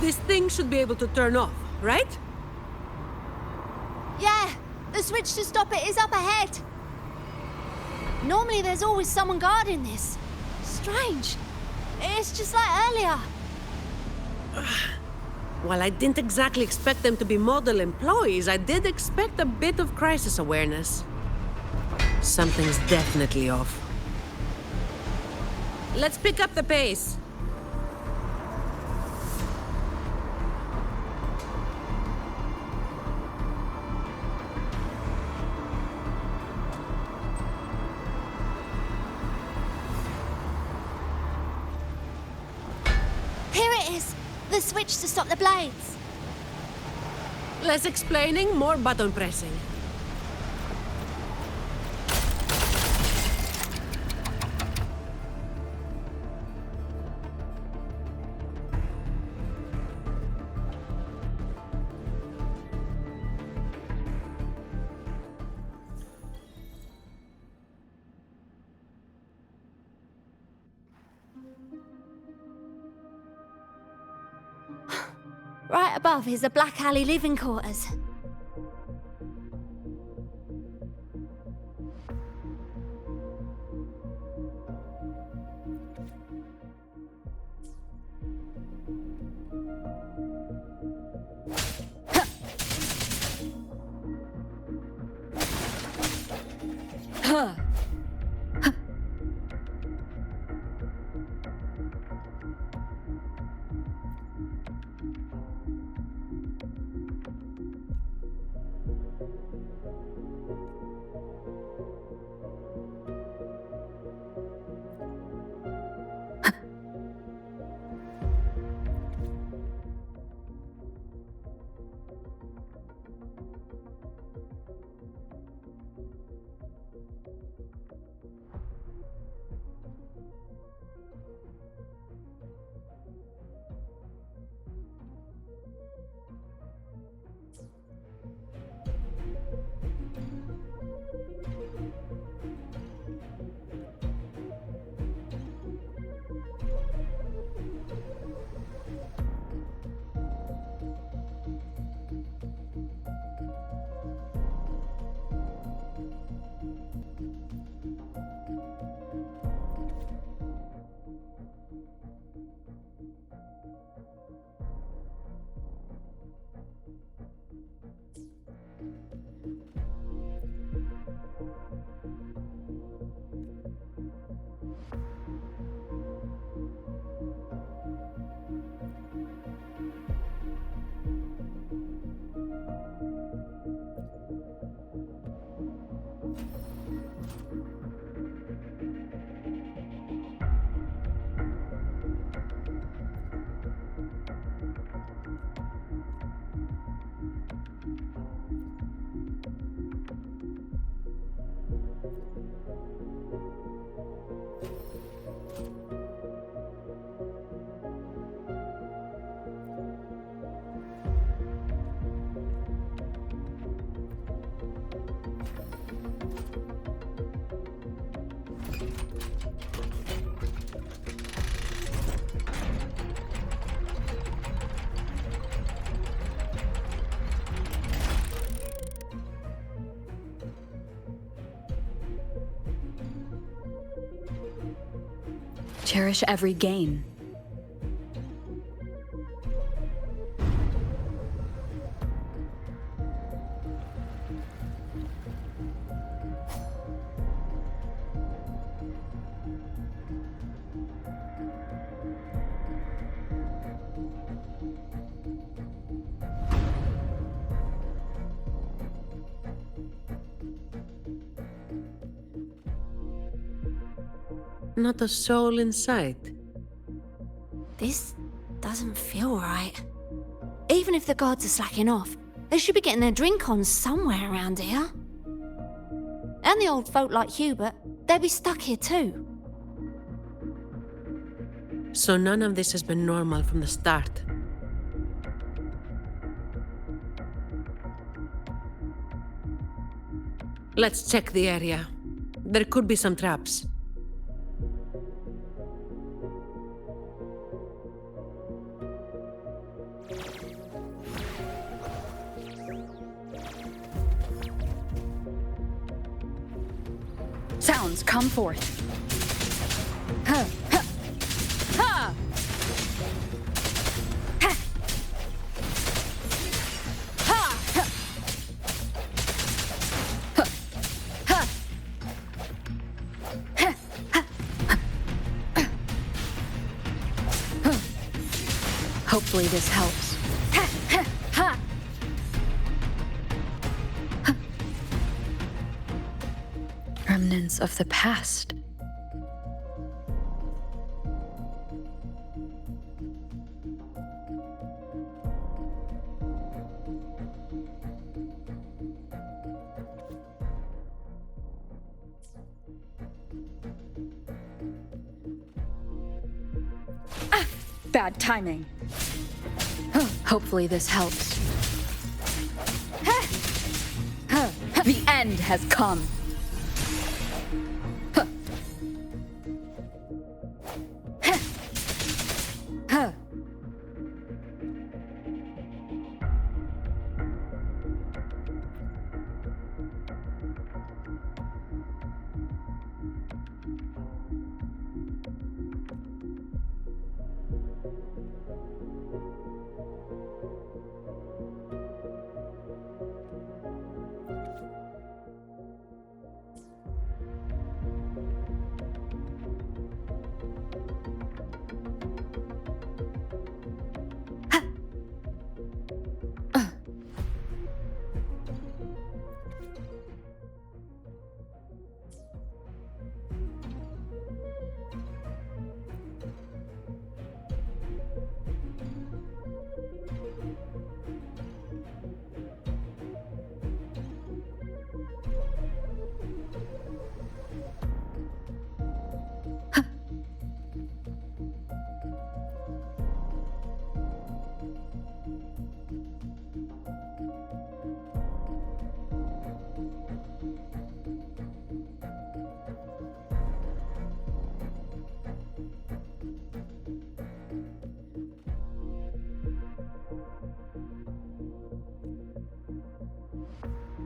This thing should be able to turn off, right? Yeah, the switch to stop it is up ahead. Normally there's always someone guarding this. Strange. It's just like earlier. While I didn't exactly expect them to be model employees, I did expect a bit of crisis awareness. Something's definitely off. Let's pick up the pace. Here it is. The switch to stop the blades. Less explaining, more button pressing. Right above is the Black Alley living quarters. Cherish every gain. Not a soul in sight. This doesn't feel right. Even if the guards are slacking off, they should be getting their drink on somewhere around here. And the old folk like Hubert, they'll be stuck here too. So none of this has been normal from the start. Let's check the area. There could be some traps. Sounds, come forth. Huh, huh, ha! Ha! Ha! Ha! Huh, ha! Ha! Ha! Huh. Hopefully this helps. Ha! Ha! Ha! Remnants of the past. Ah, bad timing. Hopefully this helps. The end has come.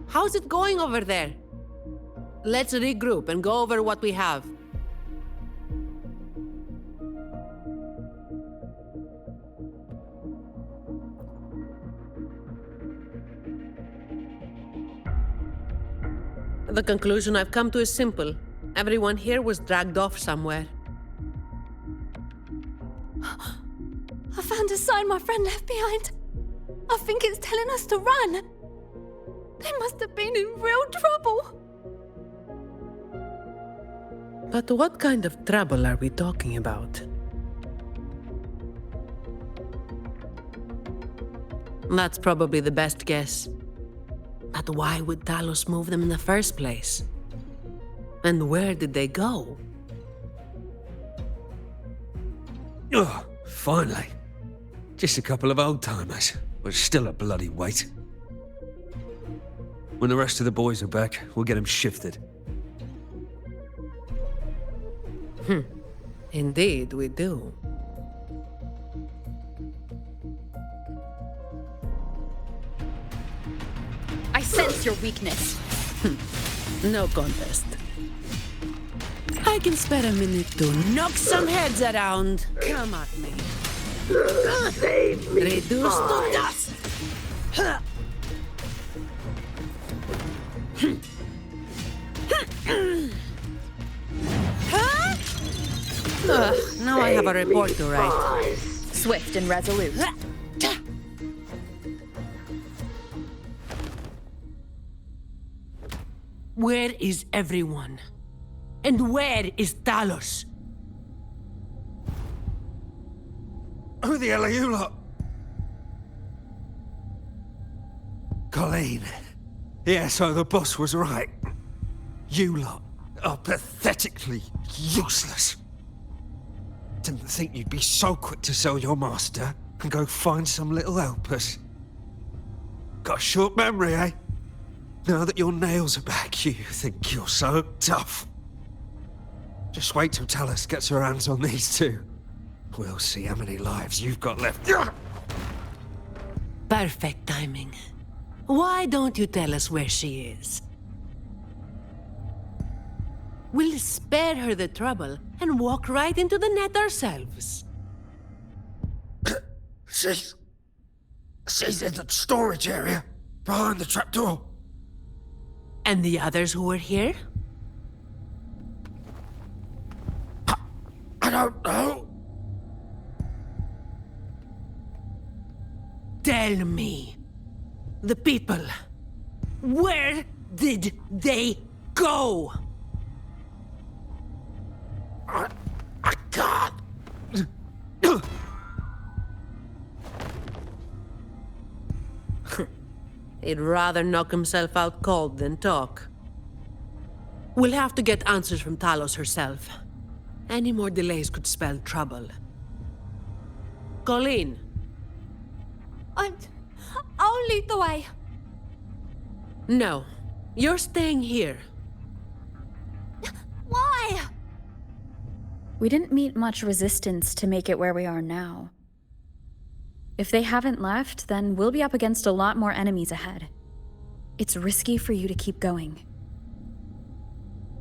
How's it going over there? Let's regroup and go over what we have. The conclusion I've come to is simple. Everyone here was dragged off somewhere. I found a sign my friend left behind. I think it's telling us to run. They must have been in real trouble. But what kind of trouble are we talking about? That's probably the best guess. But why would Talos move them in the first place? And where did they go? Oh, finally. Just a couple of old-timers, but still a bloody weight. When the rest of the boys are back, we'll get them shifted. Indeed, we do. I sense your weakness. No contest. I I can spare a minute to knock some heads around. Come at me. Reduced to dust. Now I have a report to write. Swift and resolute. Where is everyone? And where is Talos? Who the hell are you lot? Colleen. Yeah, so the boss was right. You lot are pathetically useless. Didn't think you'd be so quick to sell your master and go find some little helpers. Got a short memory, eh? Now that your nails are back, you think you're so tough. Just wait till Talos gets her hands on these two. We'll see how many lives you've got left. Perfect timing. Why don't you tell us where she is? We'll spare her the trouble and walk right into the net ourselves. She's in the storage area, behind the trapdoor. And the others who were here? I don't know. Tell me. The people. Where did they go? I can't. He'd rather knock himself out cold than talk. We'll have to get answers from Talos herself. Any more delays could spell trouble. Colleen. I'll lead the way. No. You're staying here. Why? We didn't meet much resistance to make it where we are now. If they haven't left, then we'll be up against a lot more enemies ahead. It's risky for you to keep going.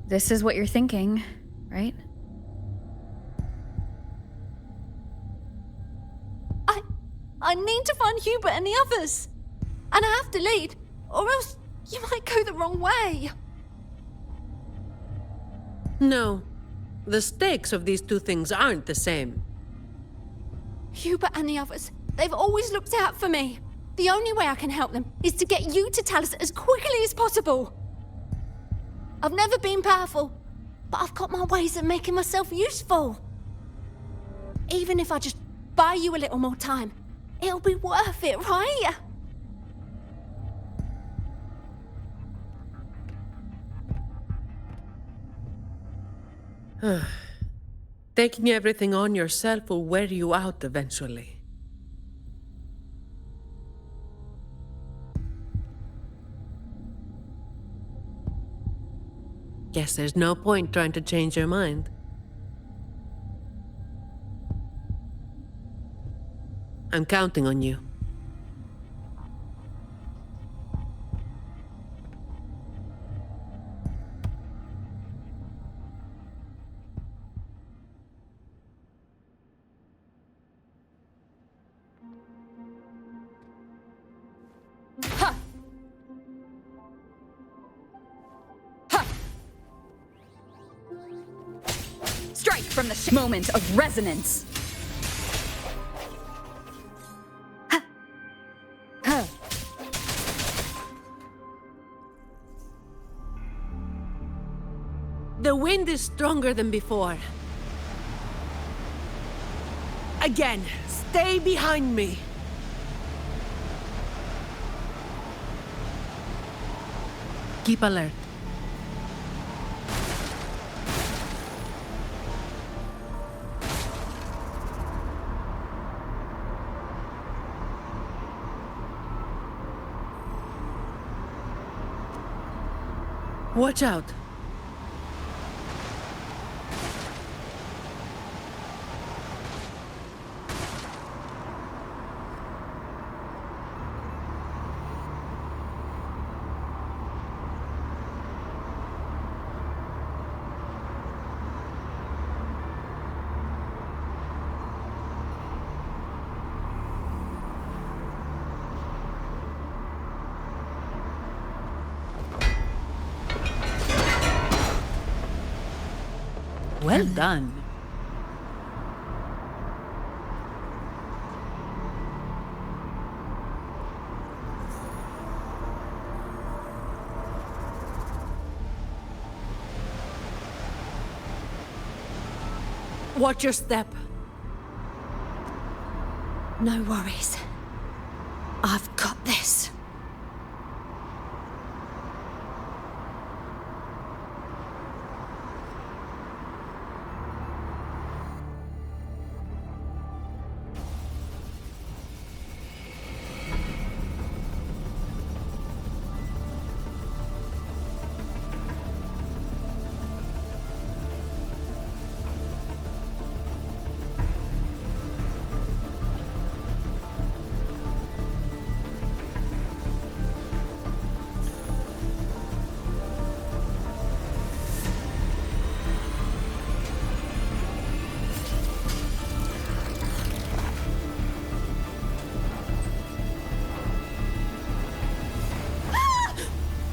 This is what you're thinking, right? I need to find Hubert and the others. And I have to lead, or else you might go the wrong way. No. The stakes of these two things aren't the same. Hubert and the others, they've always looked out for me. The only way I can help them is to get you to Talos as quickly as possible. I've never been powerful, but I've got my ways of making myself useful. Even if I just buy you a little more time, it'll be worth it, right? Taking everything on yourself will wear you out eventually. Guess there's no point trying to change your mind. I'm counting on you. Strike from the moment of resonance. The wind is stronger than before. Again, stay behind me. Keep alert. Watch out. Well done. Watch your step. No worries. I've got this.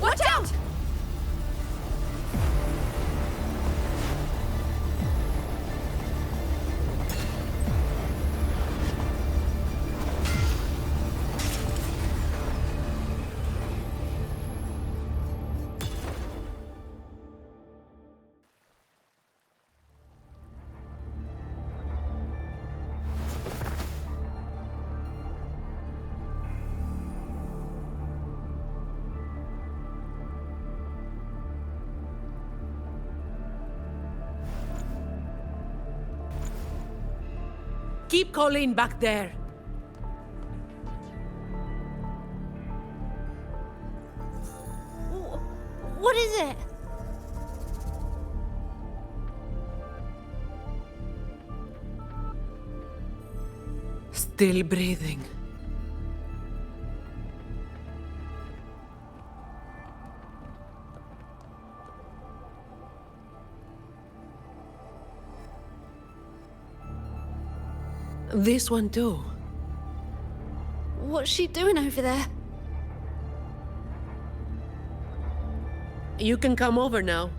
Watch out! Keep Colleen back there. What is it? Still breathing. This one too. What's she doing over there? You can come over now.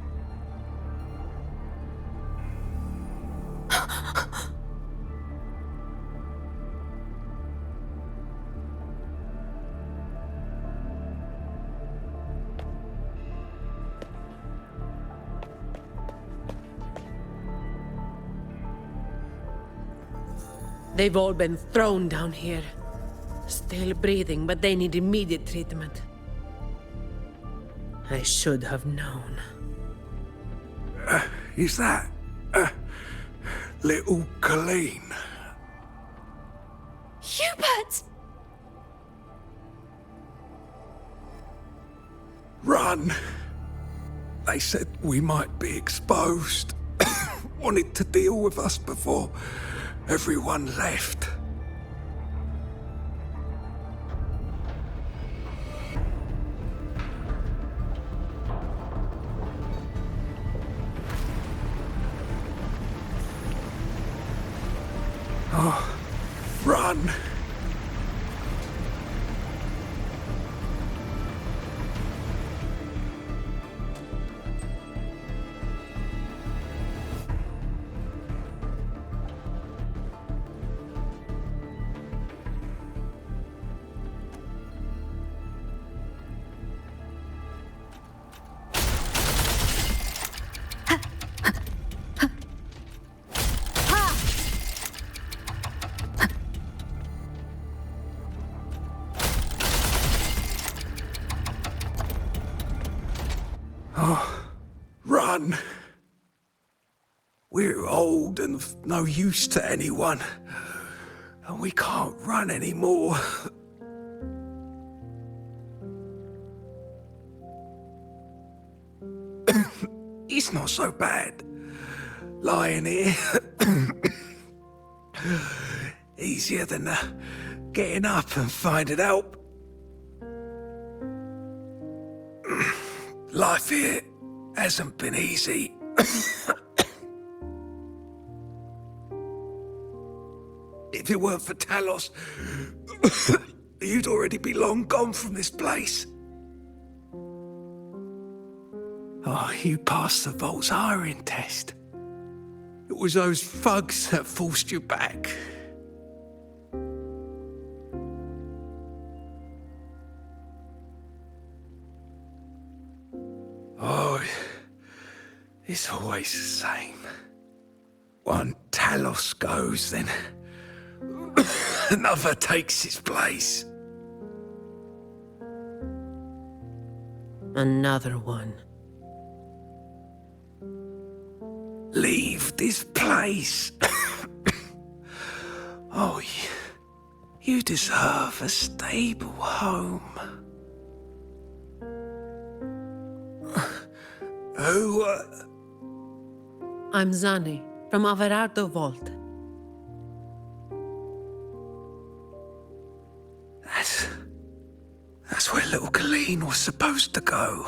They've all been thrown down here. Still breathing, but they need immediate treatment. I should have known. Is that little Colleen? Hubert! Run! They said we might be exposed. Wanted to deal with us before everyone left. Oh, run! Oh, run! We're old and of no use to anyone. And we can't run anymore. It's not so bad. Lying here. Easier than getting up and finding help. Life here hasn't been easy. If it weren't for Talos, you'd already be long gone from this place. Oh, you passed the Vault's hiring test. It was those thugs that forced you back. Oh, it's always the same. One Talos goes, then another takes its place. Another one. Leave this place. Oh, you deserve a stable home. Who, I'm Zani, from Averardo Vault. That's where little Colleen was supposed to go.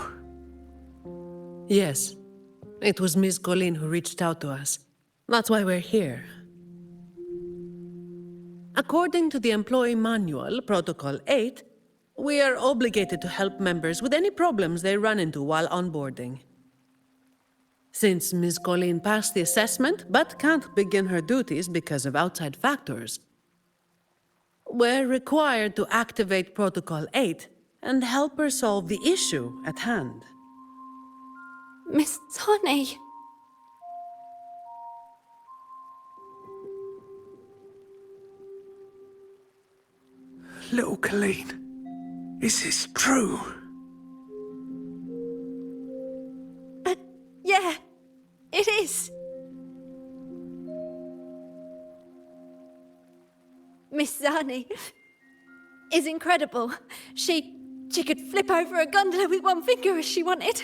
Yes, it was Miss Colleen who reached out to us. That's why we're here. According to the Employee Manual, Protocol 8, we are obligated to help members with any problems they run into while onboarding. Since Ms. Colleen passed the assessment but can't begin her duties because of outside factors, we're required to activate Protocol 8 and help her solve the issue at hand. Miss Honey. Little Colleen, is this true? Yeah, it is. Miss Zani is incredible. She could flip over a gondola with one finger if she wanted.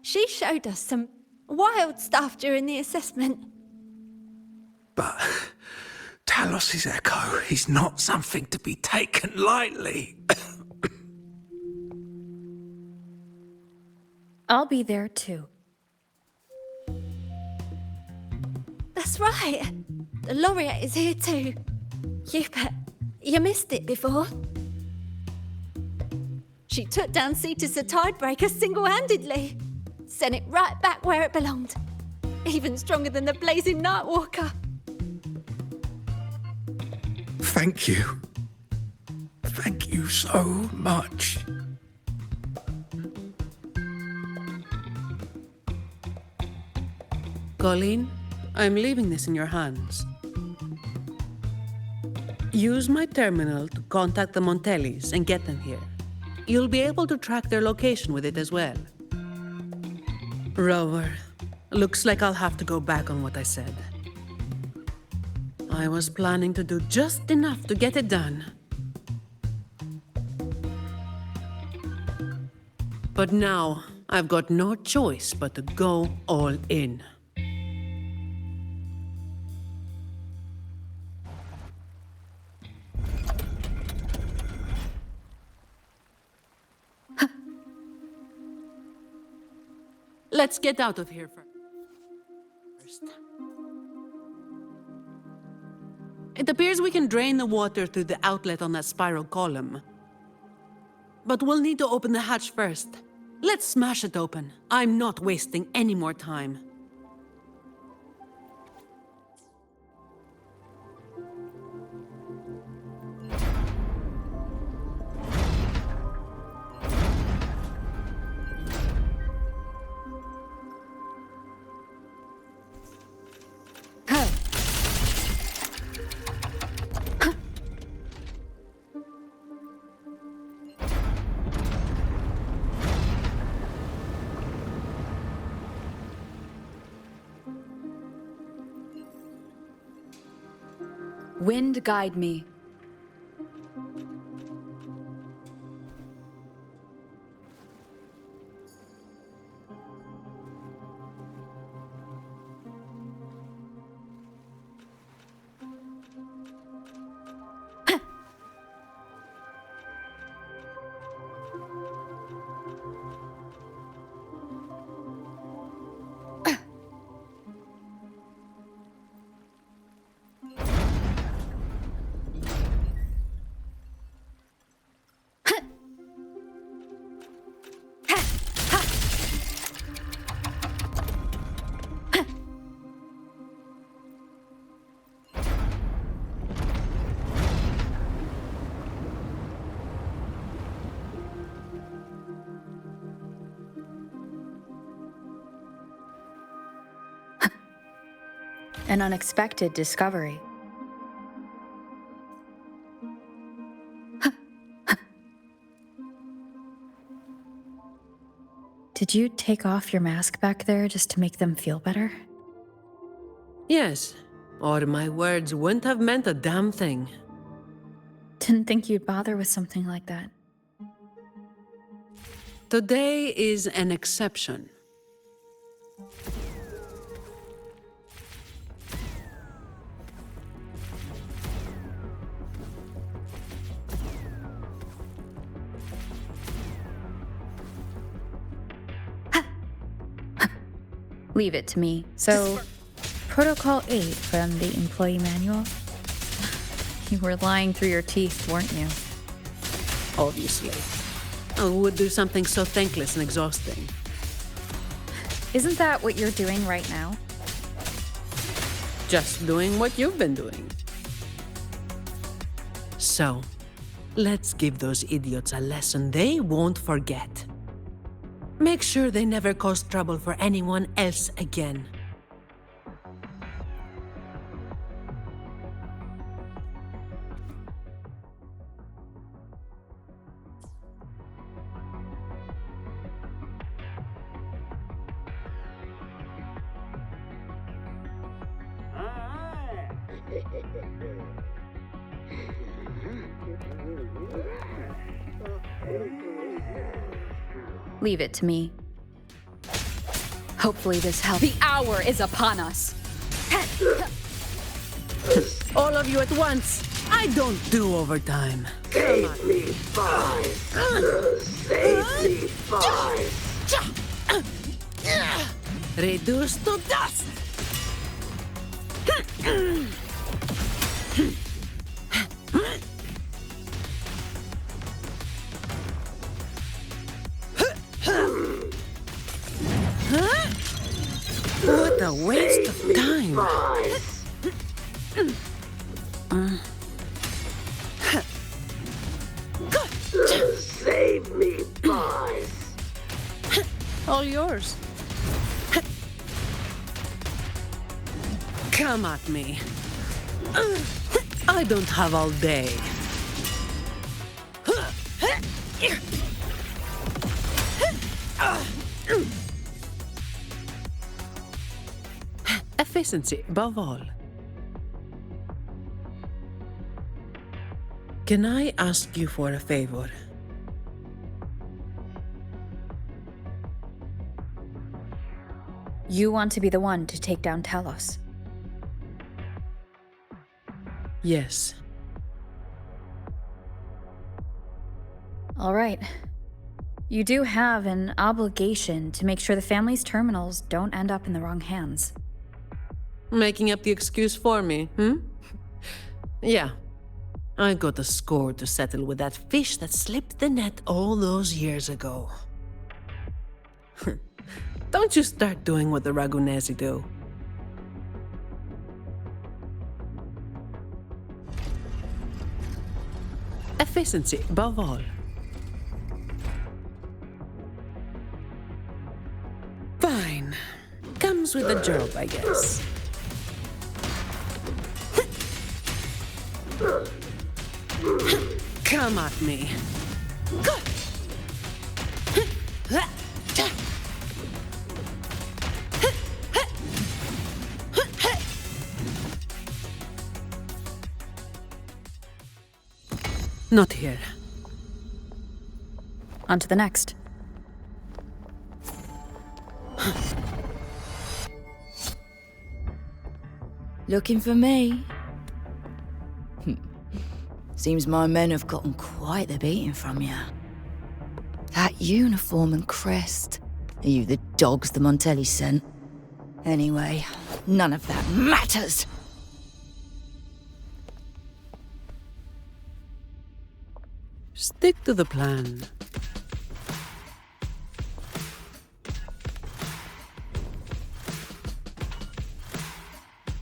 She showed us some wild stuff during the assessment. But Talos's echo is not something to be taken lightly. I'll be there too. That's right. The laureate is here too. You missed it before. She took down Cetus the Tidebreaker single-handedly. Sent it right back where it belonged. Even stronger than the blazing Nightwalker. Thank you. Thank you so much. Colleen, I'm leaving this in your hands. Use my terminal to contact the Montellis and get them here. You'll be able to track their location with it as well. Rover, looks like I'll have to go back on what I said. I was planning to do just enough to get it done. But now, I've got no choice but to go all in. Let's get out of here first. It appears we can drain the water through the outlet on that spiral column. But we'll need to open the hatch first. Let's smash it open. I'm not wasting any more time. Wind guide me. An unexpected discovery. Did you take off your mask back there just to make them feel better? Yes, or my words wouldn't have meant a damn thing. Didn't think you'd bother with something like that. Today is an exception. Leave it to me. So, Protocol 8 from the employee manual? You were lying through your teeth, weren't you? Obviously. Who would do something so thankless and exhausting? Isn't that what you're doing right now? Just doing what you've been doing. So, let's give those idiots a lesson they won't forget. Make sure they never cause trouble for anyone else again. Leave it to me. Hopefully this helps. The hour is upon us. All of you at once. I don't do overtime. Save me, five. Save me, five. Reduced to dust. What a waste of time. Save me, boys. All yours. Come at me. I don't have all day. Efficiency above all. Can I ask you for a favor? You want to be the one to take down Talos. Yes. All right. You do have an obligation to make sure the family's terminals don't end up in the wrong hands. Making up the excuse for me, Yeah. I got a score to settle with that fish that slipped the net all those years ago. Don't you start doing what the Ragunesi do. Efficiency above all. Fine. Comes with the job, I guess. Come at me. Not here. On to the next. Looking for me? Seems my men have gotten quite the beating from you. That uniform and crest. Are you the dogs the Montelli sent? Anyway, none of that matters! Stick to the plan.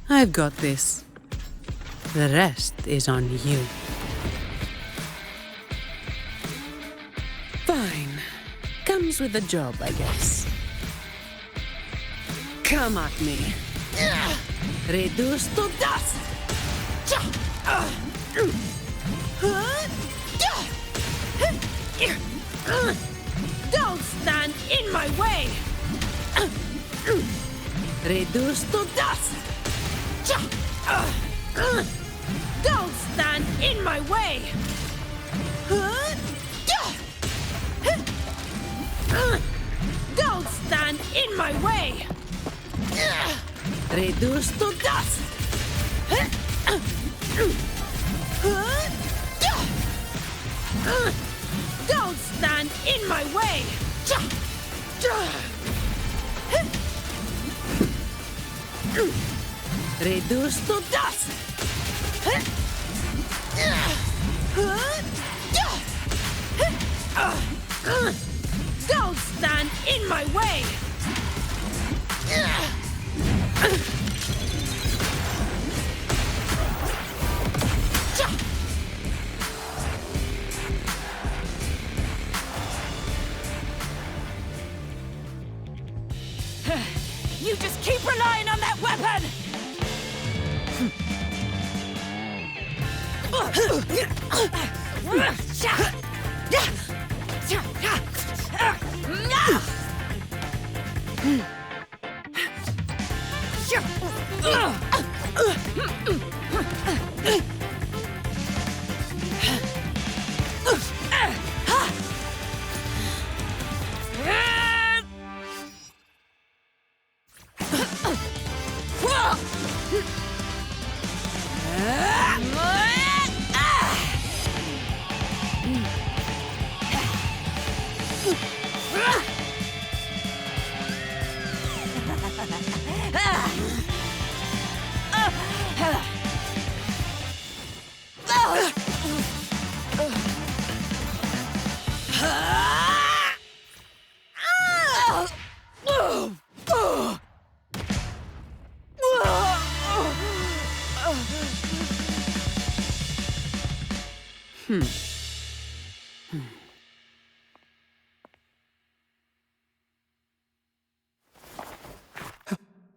I've got this. The rest is on you. Fine. Comes with the job, I guess. Come at me. Reduced to dust! Don't stand in my way! Reduced to dust! Don't stand in my way! Don't stand in my way! Reduced to dust! Don't stand in my way! Reduced to dust! Don't stand in my way! You just keep relying on that weapon!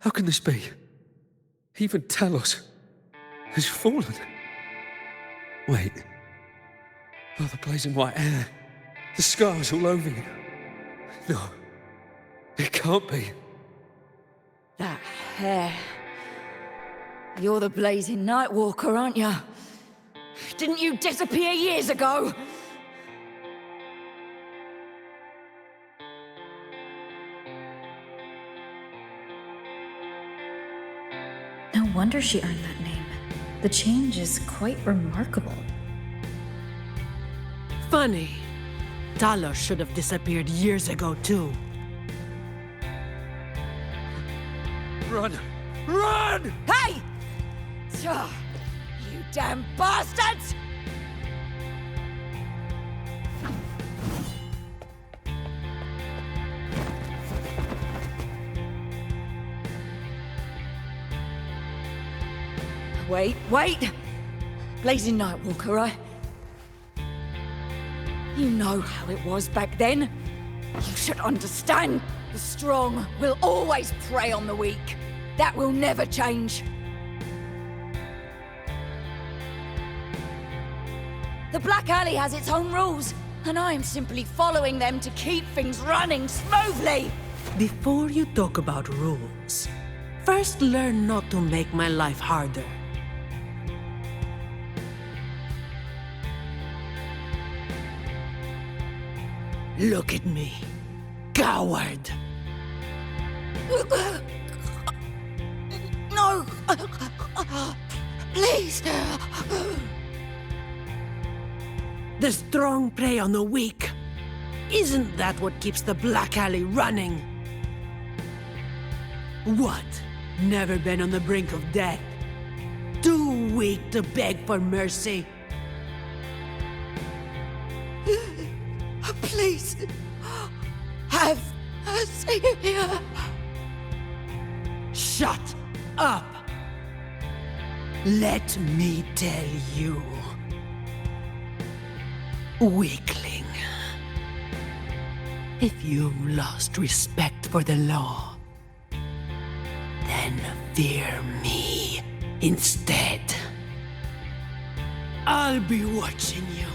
How can this be? Even Talos has fallen. Wait. Oh, the blazing white hair. The scars all over you. No. It can't be. That hair. You're the blazing Nightwalker, aren't you? Didn't you disappear years ago? No wonder she earned that name. The change is quite remarkable. Funny. Talos should have disappeared years ago, too. Run! Run! Hey! You damn bastards! Wait! Blazing Nightwalker, You know how it was back then. You should understand. The strong will always prey on the weak. That will never change. The Black Alley has its own rules, and I am simply following them to keep things running smoothly. Before you talk about rules, first learn not to make my life harder. Look at me, coward! No! Please! The strong prey on the weak. Isn't that what keeps the Black Alley running? What? Never been on the brink of death? Too weak to beg for mercy? Please! Have mercy! Shut up! Let me tell you. Weakling. If you've lost respect for the law, then then fear me instead. I'll be watching you.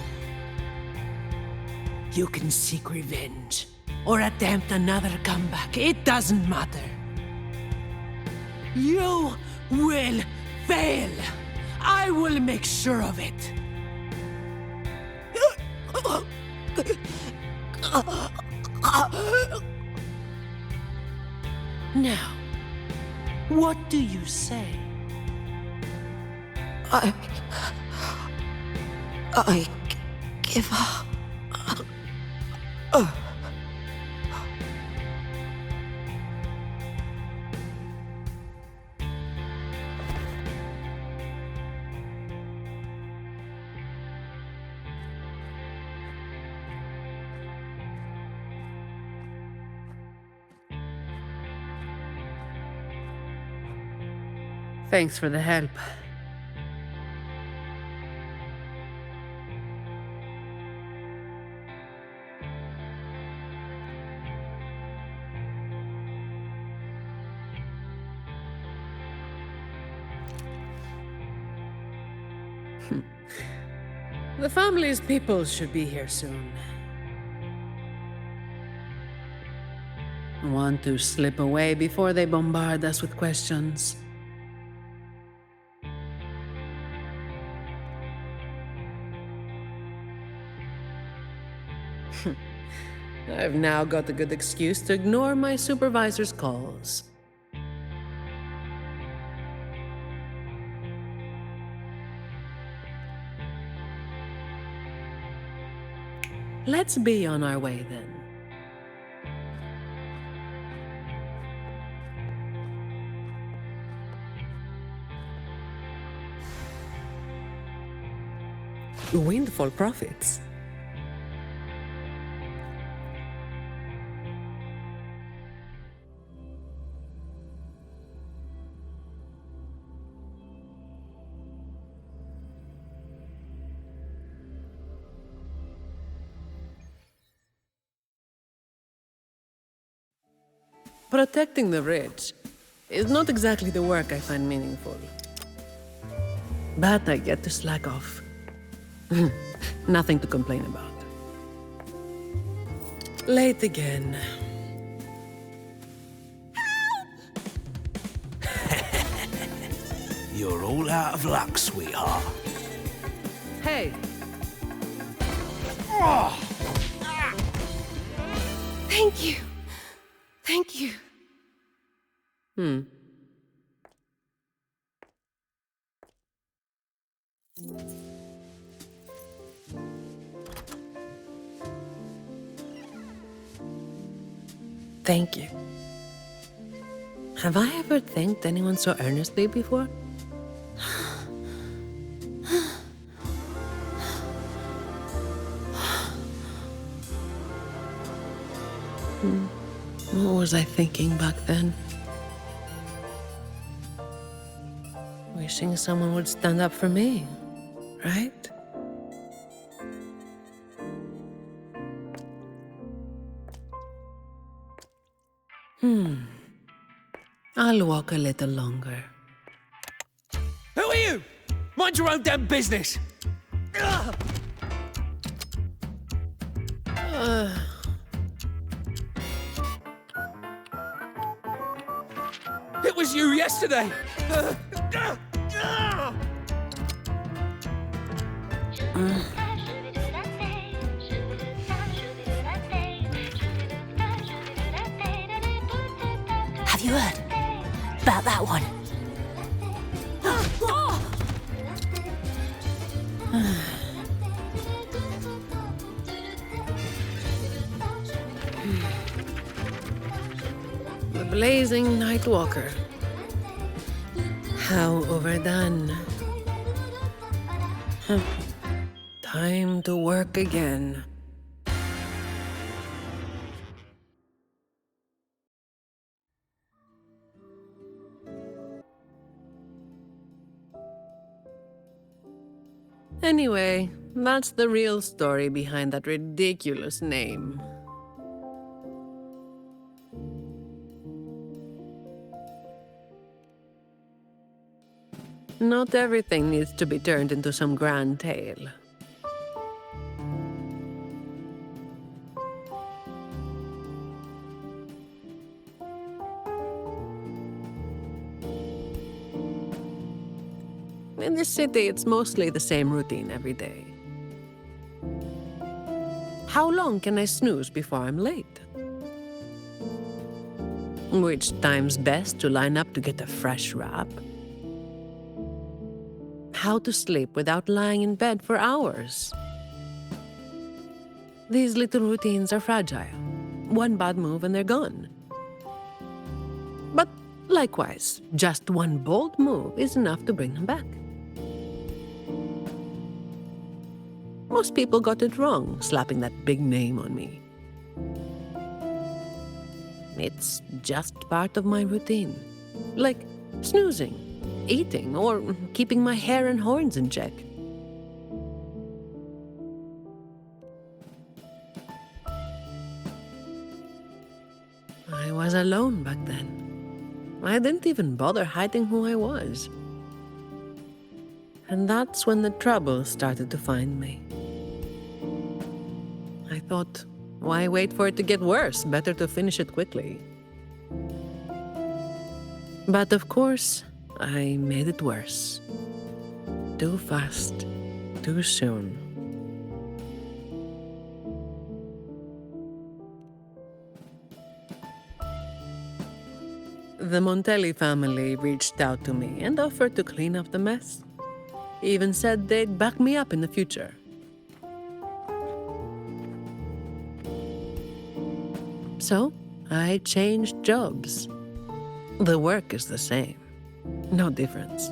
You can seek revenge or attempt another comeback. It doesn't matter. You will fail. I will make sure of it. Now, what do you say? I give up. Thanks for the help. The family's people should be here soon. Want to slip away before they bombard us with questions. I've now got a good excuse to ignore my supervisor's calls. Let's be on our way then. Windfall profits. Protecting the rich is not exactly the work I find meaningful. But I get to slack off. Nothing to complain about. Late again. You're all out of luck, sweetheart. Hey! Thank you. Thank you. Thank you. Have I ever thanked anyone so earnestly before? What was I thinking back then? Wishing someone would stand up for me, right? I'll walk a little longer. Who are you? Mind your own damn business. It was you yesterday. Have you heard about that one? The blazing night walker. How overdone. Time to work again. Anyway, that's the real story behind that ridiculous name. Not everything needs to be turned into some grand tale. In this city, it's mostly the same routine every day. How long can I snooze before I'm late? Which time's best to line up to get a fresh wrap? How to sleep without lying in bed for hours? These little routines are fragile. One bad move and they're gone. But likewise, just one bold move is enough to bring them back. Most people got it wrong, slapping that big name on me. It's just part of my routine. Like snoozing, eating, or keeping my hair and horns in check. I was alone back then. I didn't even bother hiding who I was. And that's when the trouble started to find me. I thought, why wait for it to get worse? Better to finish it quickly. But of course, I made it worse. Too fast, too soon. The Montelli family reached out to me and offered to clean up the mess. Even said they'd back me up in the future. So, I changed jobs. The work is the same. No difference.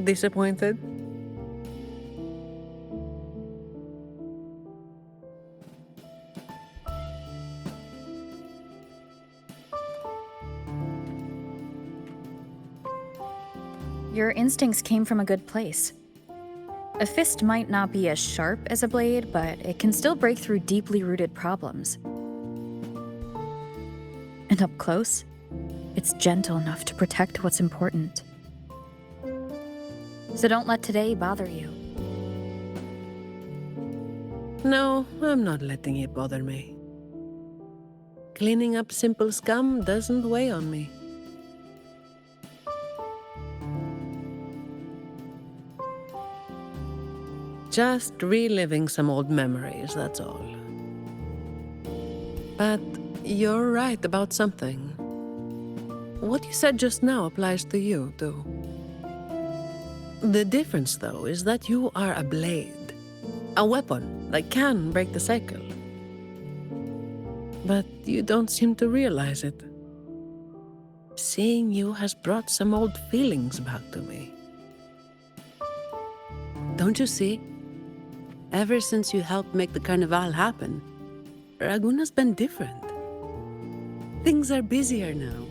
Disappointed? Your instincts came from a good place. A fist might not be as sharp as a blade, but it can still break through deeply rooted problems. And up close, it's gentle enough to protect what's important. So don't let today bother you. No, I'm not letting it bother me. Cleaning up simple scum doesn't weigh on me. Just reliving some old memories, that's all. But you're right about something. What you said just now applies to you, too. The difference, though, is that you are a blade. A weapon that can break the cycle. But you don't seem to realize it. Seeing you has brought some old feelings back to me. Don't you see? Ever since you helped make the carnival happen, Raguna's been different. Things are busier now.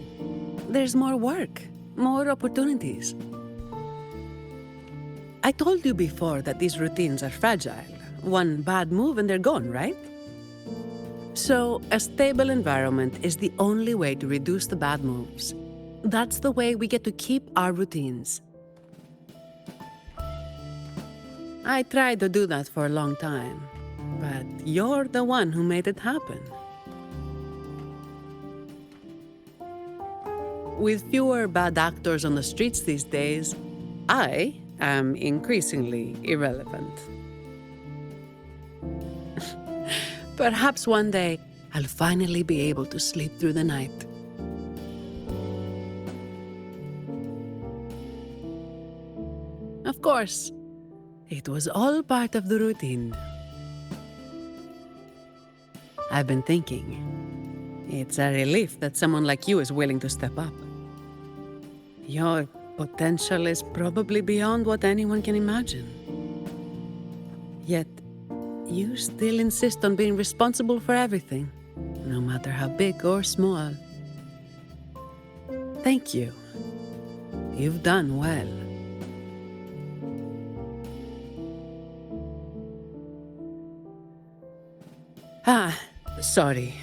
There's more work, more opportunities. I told you before that these routines are fragile. One bad move and they're gone, right? So, a stable environment is the only way to reduce the bad moves. That's the way we get to keep our routines. I tried to do that for a long time, but you're the one who made it happen. With fewer bad actors on the streets these days, I am increasingly irrelevant. Perhaps one day, I'll finally be able to sleep through the night. Of course, it was all part of the routine. I've been thinking, it's a relief that someone like you is willing to step up. Your potential is probably beyond what anyone can imagine. Yet, you still insist on being responsible for everything, no matter how big or small. Thank you. You've done well. Sorry.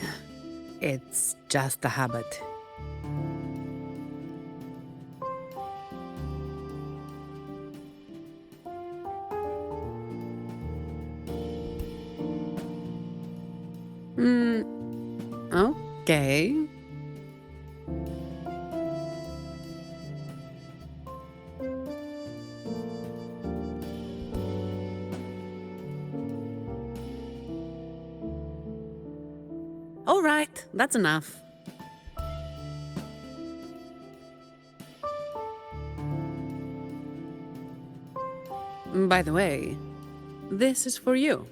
It's just a habit. Okay. All right, that's enough. By the way, this is for you.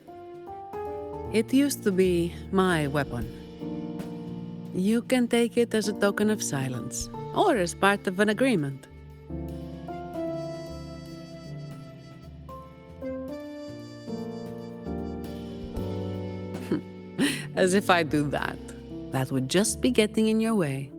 It used to be my weapon. You can take it as a token of silence, or as part of an agreement. As if I do that. That would just be getting in your way.